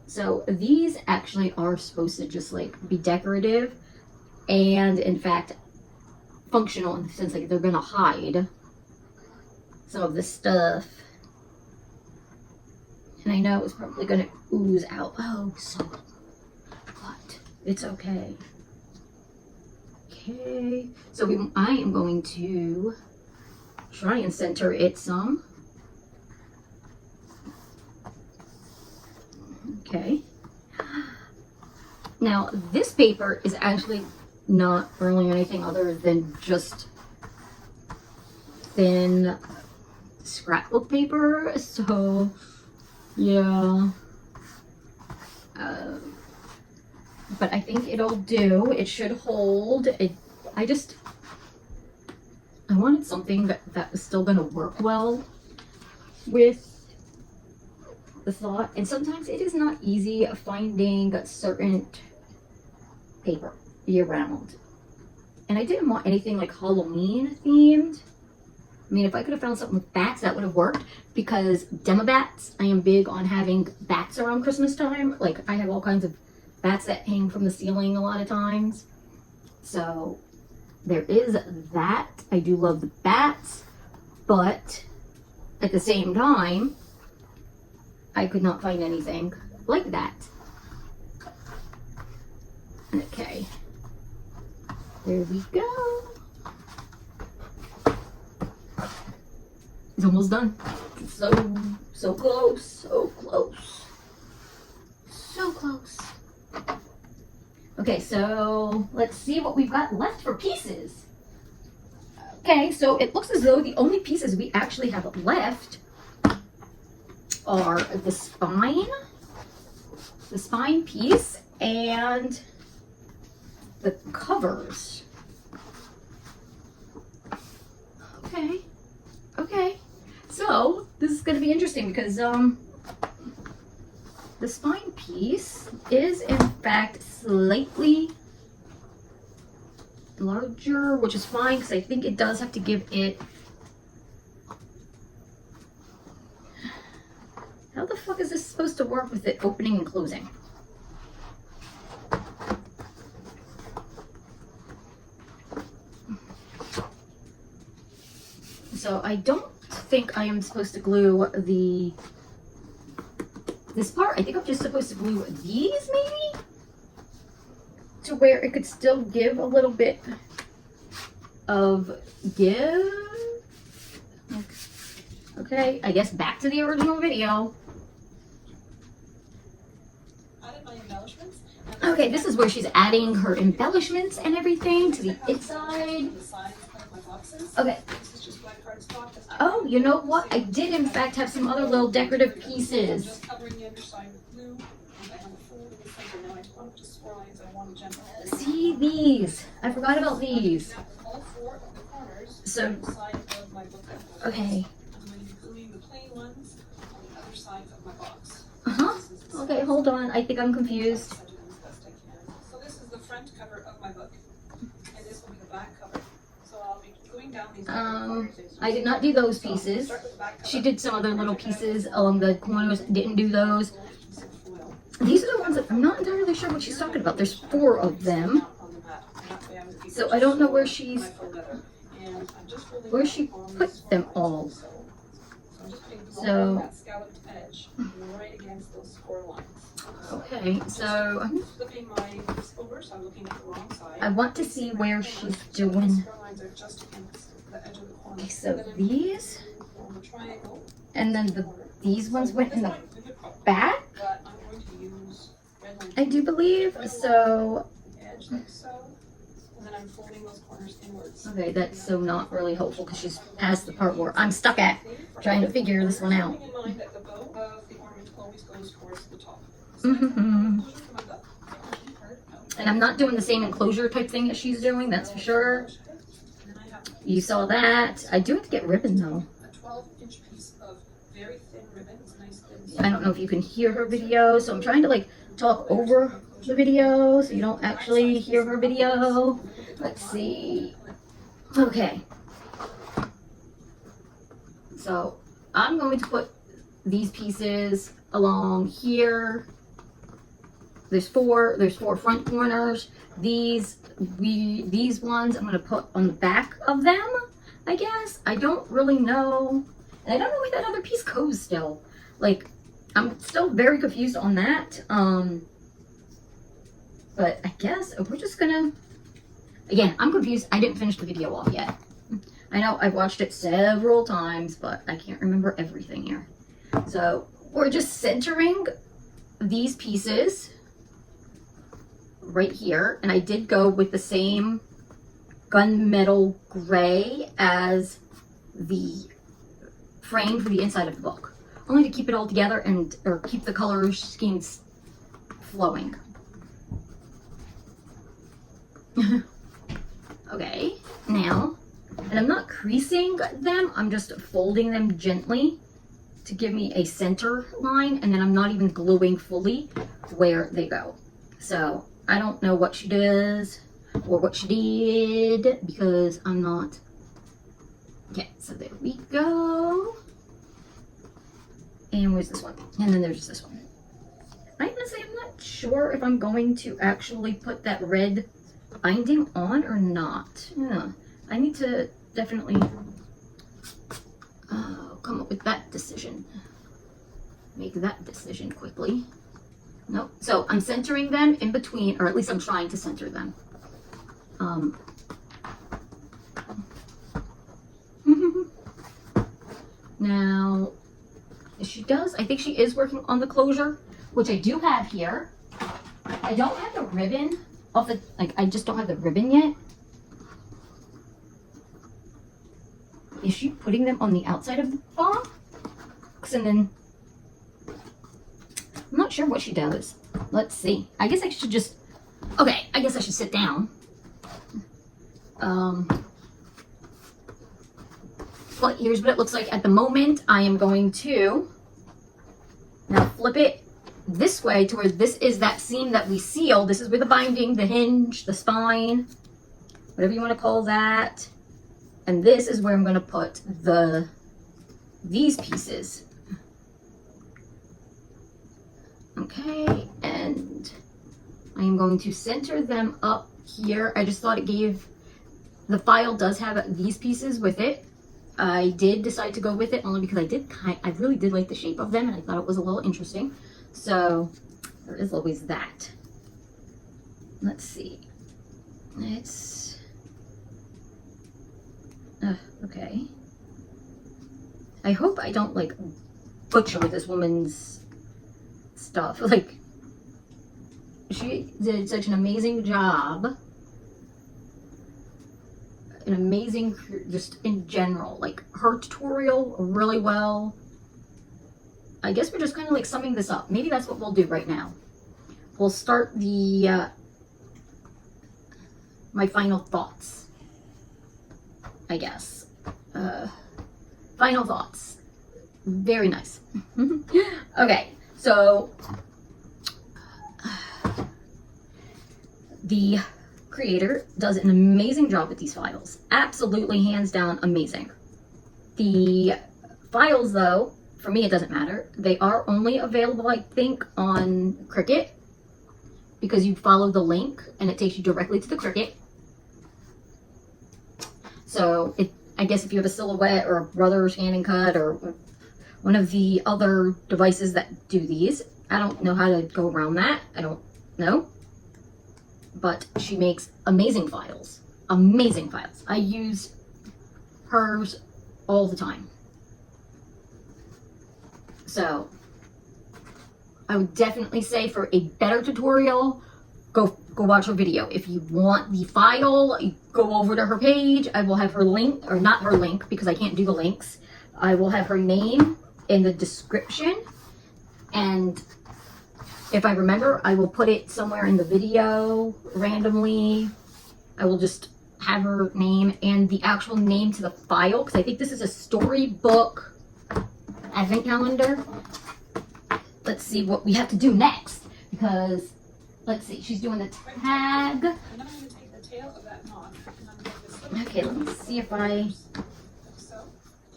So these actually are supposed to just like be decorative and in fact functional, in the sense like they're going to hide some of the stuff. And I know it's probably going to ooze out. Oh, so, but it's okay. Okay, so I am going to try and center it some. Okay. Now, this paper is actually not really anything other than just thin scrapbook paper, so yeah. But I think it'll do. It should hold. I wanted something that was still gonna work well with the thought. And sometimes it is not easy finding certain paper year round. And I didn't want anything like Halloween themed. I mean, if I could have found something with bats, that would have worked, because demo bats, I am big on having bats around Christmas time. Like, I have all kinds of bats that hang from the ceiling a lot of times. So there is that. I do love the bats, but at the same time, I could not find anything like that. Okay. There we go. It's almost done. So close, so close. So close. Okay, so let's see what we've got left for pieces. Okay, so it looks as though the only pieces we actually have left are the spine piece, and the covers. Okay. So this is going to be interesting because the spine piece is in fact slightly larger, which is fine because I think it does have to give it. How the fuck is this supposed to work with it opening and closing? So I don't think I am supposed to glue this part. I think I'm just supposed to glue these maybe to where it could still give a little bit of give. Okay, I guess back to the original video. Okay, this is where she's adding her embellishments and everything to the inside. Okay. Oh, you know what? I did in fact have some other little decorative pieces. See these? I forgot about these. So, okay. Uh-huh. Okay, hold on. I think I'm confused. So this is the front cover of my book, and this will be the back cover. So I'll be gluing down these. I did not do those pieces. She did some other little pieces along the corners. Didn't do those. These are the ones that I'm not entirely sure what she's talking about. There's 4 of them. So I don't know where she put them all. So okay, so I want to see where she's doing. Okay, so these, and then these ones went in the back, I do believe. So okay, that's so not really helpful because she's past the part where I'm stuck at trying to figure this one out. And I'm not doing the same enclosure type thing that she's doing, that's for sure. You saw that. I do have to get ribbon though. I don't know if you can hear her video, so I'm trying to like talk over the video so you don't actually hear her video. Let's see. Okay. So I'm going to put these pieces along here. There's four front corners. These ones I'm going to put on the back of them, I guess. I don't really know. And I don't know where that other piece goes still. Like, I'm still very confused on that. But I guess we're just gonna, again, I'm confused. I didn't finish the video off yet. I know I've watched it several times, but I can't remember everything here. So we're just centering these pieces right here. And I did go with the same gunmetal gray as the frame for the inside of the book. Only to keep it all together and, or keep the color schemes flowing. Okay, now, and I'm not creasing them, I'm just folding them gently to give me a center line, and then I'm not even gluing fully where they go. So I don't know what she does or what she did because I'm not. Okay, so there we go. And where's this one? And then there's this one. I honestly am not sure if I'm going to actually put that red binding on or not. Yeah, I need to definitely come up with that decision. Make that decision quickly. Nope. So I'm centering them in between, or at least I'm trying to center them. Now, she does, I think she is working on the closure, which I do have here. I don't have the ribbon of the, like, I just don't have the ribbon yet. Is she putting them on the outside of the box? And then, I'm not sure what she does. Let's see. I guess I should just, okay, I guess I should sit down. But here's what it looks like at the moment. I am going to now flip it this way to where this is that seam that we seal. This is where the binding, the hinge, the spine, whatever you want to call that. And this is where I'm going to put these pieces. Okay, and I am going to center them up here. I just thought it gave, the file does have these pieces with it. I did decide to go with it only because I really did like the shape of them and I thought it was a little interesting. So there is always that. Let's see. It's okay. I hope I don't like butcher this woman's stuff. Like, she did such an amazing job. An amazing, just in general, like her tutorial really well. I guess we're just kind of like summing this up. Maybe that's what we'll do right now. We'll start the my final thoughts, I guess. Final thoughts. Very nice. Okay, so the creator does an amazing job with these files. Absolutely, hands down, amazing. The files, though, for me, it doesn't matter. They are only available, I think, on Cricut, because you follow the link and it takes you directly to the Cricut. So I guess if you have a Silhouette or a Brother's Hand and Cut or one of the other devices that do these, I don't know how to go around that. I don't know. But she makes amazing files. Amazing files. I use hers all the time. So I would definitely say for a better tutorial, go watch her video. If you want the file, go over to her page. I will have her link, or not her link because I can't do the links. I will have her name in the description, and if I remember, I will put it somewhere in the video randomly. I will just have her name and the actual name to the file, because I think this is a storybook advent calendar. Let's see what we have to do next, because let's see, she's doing the tag. And then I'm going to take the tail of that knot and I'm going to slip it. Okay, let me see if I, Like so.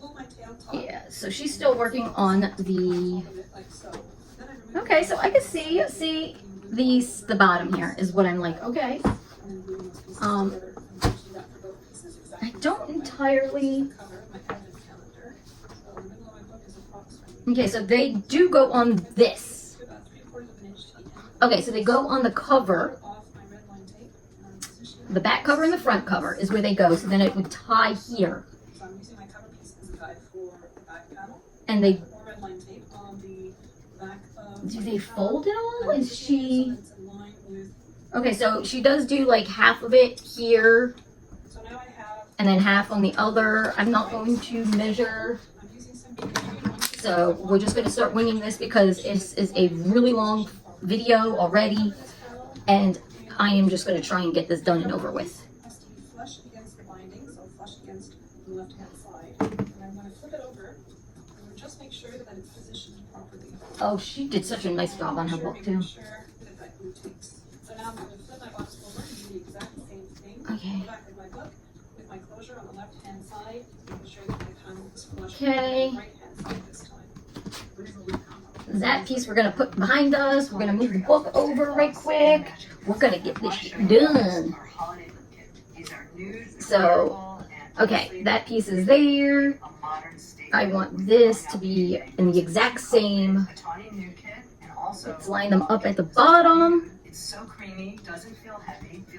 Pull my tail top. yeah, so she's still working on the, Like so. Then I remove okay, so I can see the bottom here is what I'm like, okay. I don't entirely, okay, so they do go on this. Okay, so they go on the cover. The back cover and the front cover is where they go, so then it would tie here. So I'm using my cover piece as a guide for the back panel. And they, Or red line tape on the back of do my they panel. fold it all? And Is she, so it's in line with, okay, so she does do like half of it here so now I have, and then half on the other. I'm not going to measure, I'm using some BB so we're just going to start winging this because this is a really long video already, and I am just going to try and get this done and over with. has to be flush against the binding, so flush against the left hand side. And I'm going to flip it over and just make sure that it's positioned properly. Oh, she did such a nice job on her book too. Make sure that that glue takes. So now I'm going to flip my box over and do the exact same thing Okay. on the back of my book with my closure on the left hand side, making sure that my panel is flush Okay. with the right hand side this time. That piece we're going to put behind us. We're going to move the book over right quick. We're going to get this shit done. So, okay, that piece is there. I want this to be in the exact same. Let's line them up at the bottom.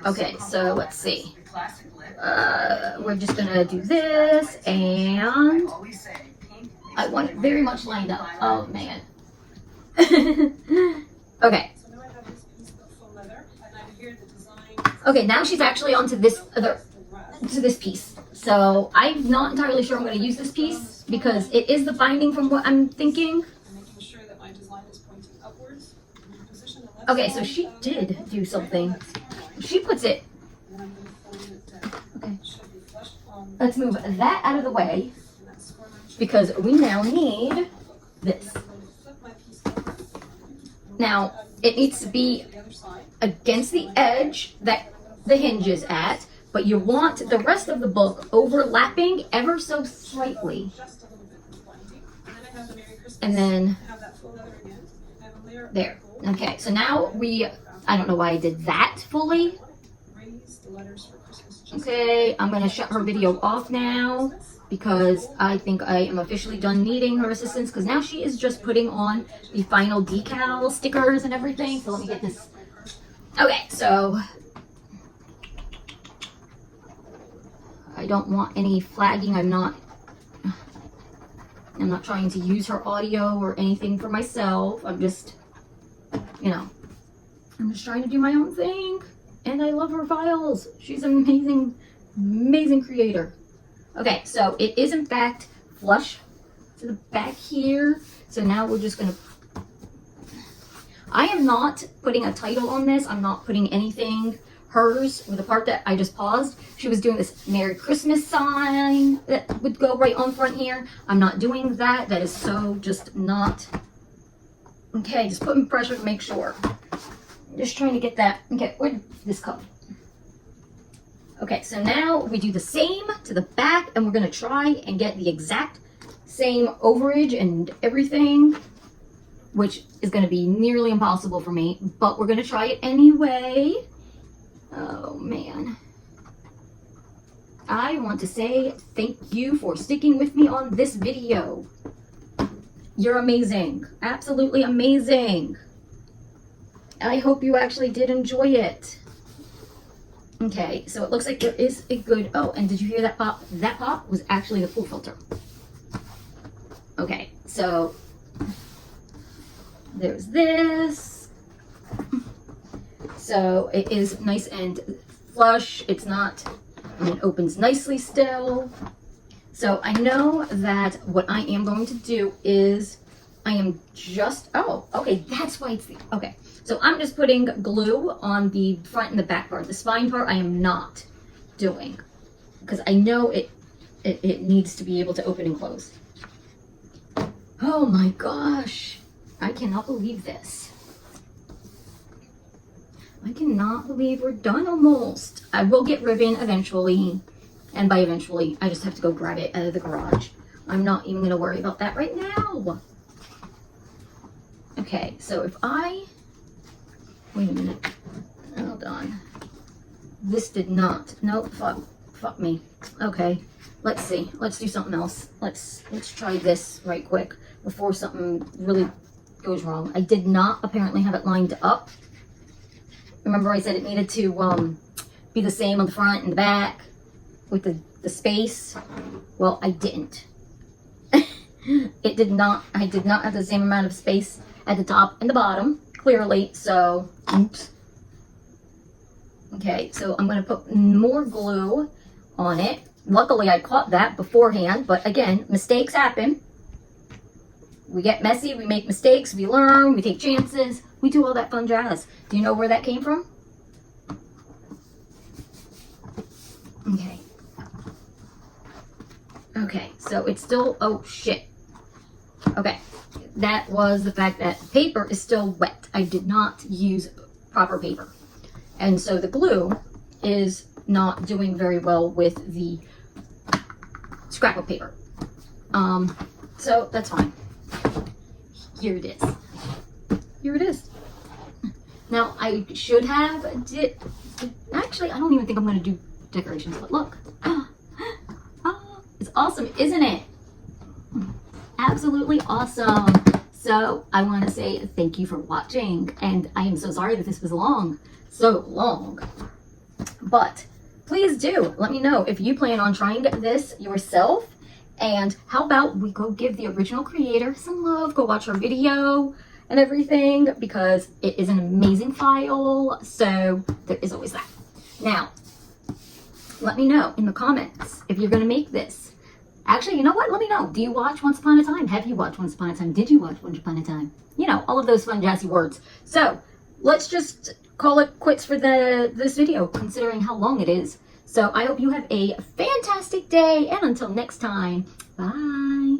Okay, so let's see. We're just going to do this, and I want it very much lined up. Oh, man. Okay. So now I have this piece of faux leather, and I'm here the design. Okay, now she's actually onto this other, to this piece. So I'm not entirely sure I'm going to use this piece because it is the binding from what I'm thinking. I'm making sure that my design is pointing upwards. Position the left Okay, so side she of did it do right something. on that square line. She puts it. And I'm going to fold it down. Okay. It should be flush on Let's move that out of the way and that square line should because we now need this. I'm going to flip my piece over. Now, it needs to be To the other side. against the edge that the hinge is at, but you want the rest of the book overlapping ever so slightly. Just a little bit of binding. And then I have the Merry Christmas. And then I have that faux leather again. I have a layer of there. gold. Okay, so now I don't know why I did that fully. Raise the letters for Christmas. Just Okay, I'm gonna shut her video off now because I think I am officially done needing her assistance because now she is just putting on the final decal stickers and everything. So let me get this. Okay, so I don't want any flagging. I'm not trying to use her audio or anything for myself. I'm just, I'm just trying to do my own thing. And I love her files. She's an amazing, amazing creator. Okay, so it is in fact flush to the back here. So now we're just gonna, I am not putting a title on this. I'm not putting anything. Hers, with the part that I just paused, she was doing this Merry Christmas sign that would go right on front here. I'm not doing that. That is so just not, okay, just putting pressure to make sure. Just trying to get that, okay, where'd this come? Okay, so now we do the same to the back and we're gonna try and get the exact same overage and everything, which is gonna be nearly impossible for me, but we're gonna try it anyway. Oh man. I want to say thank you for sticking with me on this video. You're amazing, absolutely amazing. I hope you actually did enjoy it. Okay, so it looks like there is a good, oh, and did you hear that pop? That pop was actually the pool filter. Okay, so there's this. So it is nice and flush. It's not, and it opens nicely still. So I know that what I am going to do is I am just, oh, okay, that's why it's the, okay. So I'm just putting glue on the front and the back part. The spine part I am not doing because I know it needs to be able to open and close. Oh my gosh. I cannot believe this. I cannot believe we're done almost. I will get ribbon eventually. And by eventually, I just have to go grab it out of the garage. I'm not even going to worry about that right now. Okay, so if I... Wait a minute. Hold on. This did not. Nope. Fuck me. Okay. Let's see. Let's do something else. Let's try this right quick before something really goes wrong. I did not apparently have it lined up. Remember I said it needed to be the same on the front and the back with the space? Well, I didn't. It did not. I did not have the same amount of space at the top and the bottom, clearly, so oops. Okay, so I'm going to put more glue on it. Luckily, I caught that beforehand, but again, mistakes happen. We get messy, we make mistakes, we learn, we take chances, we do all that fun jazz. Do you know where that came from? Okay. Okay, so it's still, oh shit. Okay, that was the fact that the paper is still wet. I did not use proper paper. And so the glue is not doing very well with the scrapbook paper. So that's fine. Here it is. Here it is. Now I should have actually, I don't even think I'm going to do decorations, but look. It's awesome, isn't it? Absolutely awesome. So I want to say thank you for watching, and I am so sorry that this was so long. But please do let me know if you plan on trying this yourself And how about we go give the original creator some love, go watch our video and everything, because it is an amazing file. So there is always that. Now, let me know in the comments if you're going to make this. Actually, you know what? Let me know. Do you watch Once Upon a Time? Have you watched Once Upon a Time? Did you watch Once Upon a Time? You know, all of those fun, jazzy words. So let's just call it quits for this video, considering how long it is. So I hope you have a fantastic day, and until next time, bye.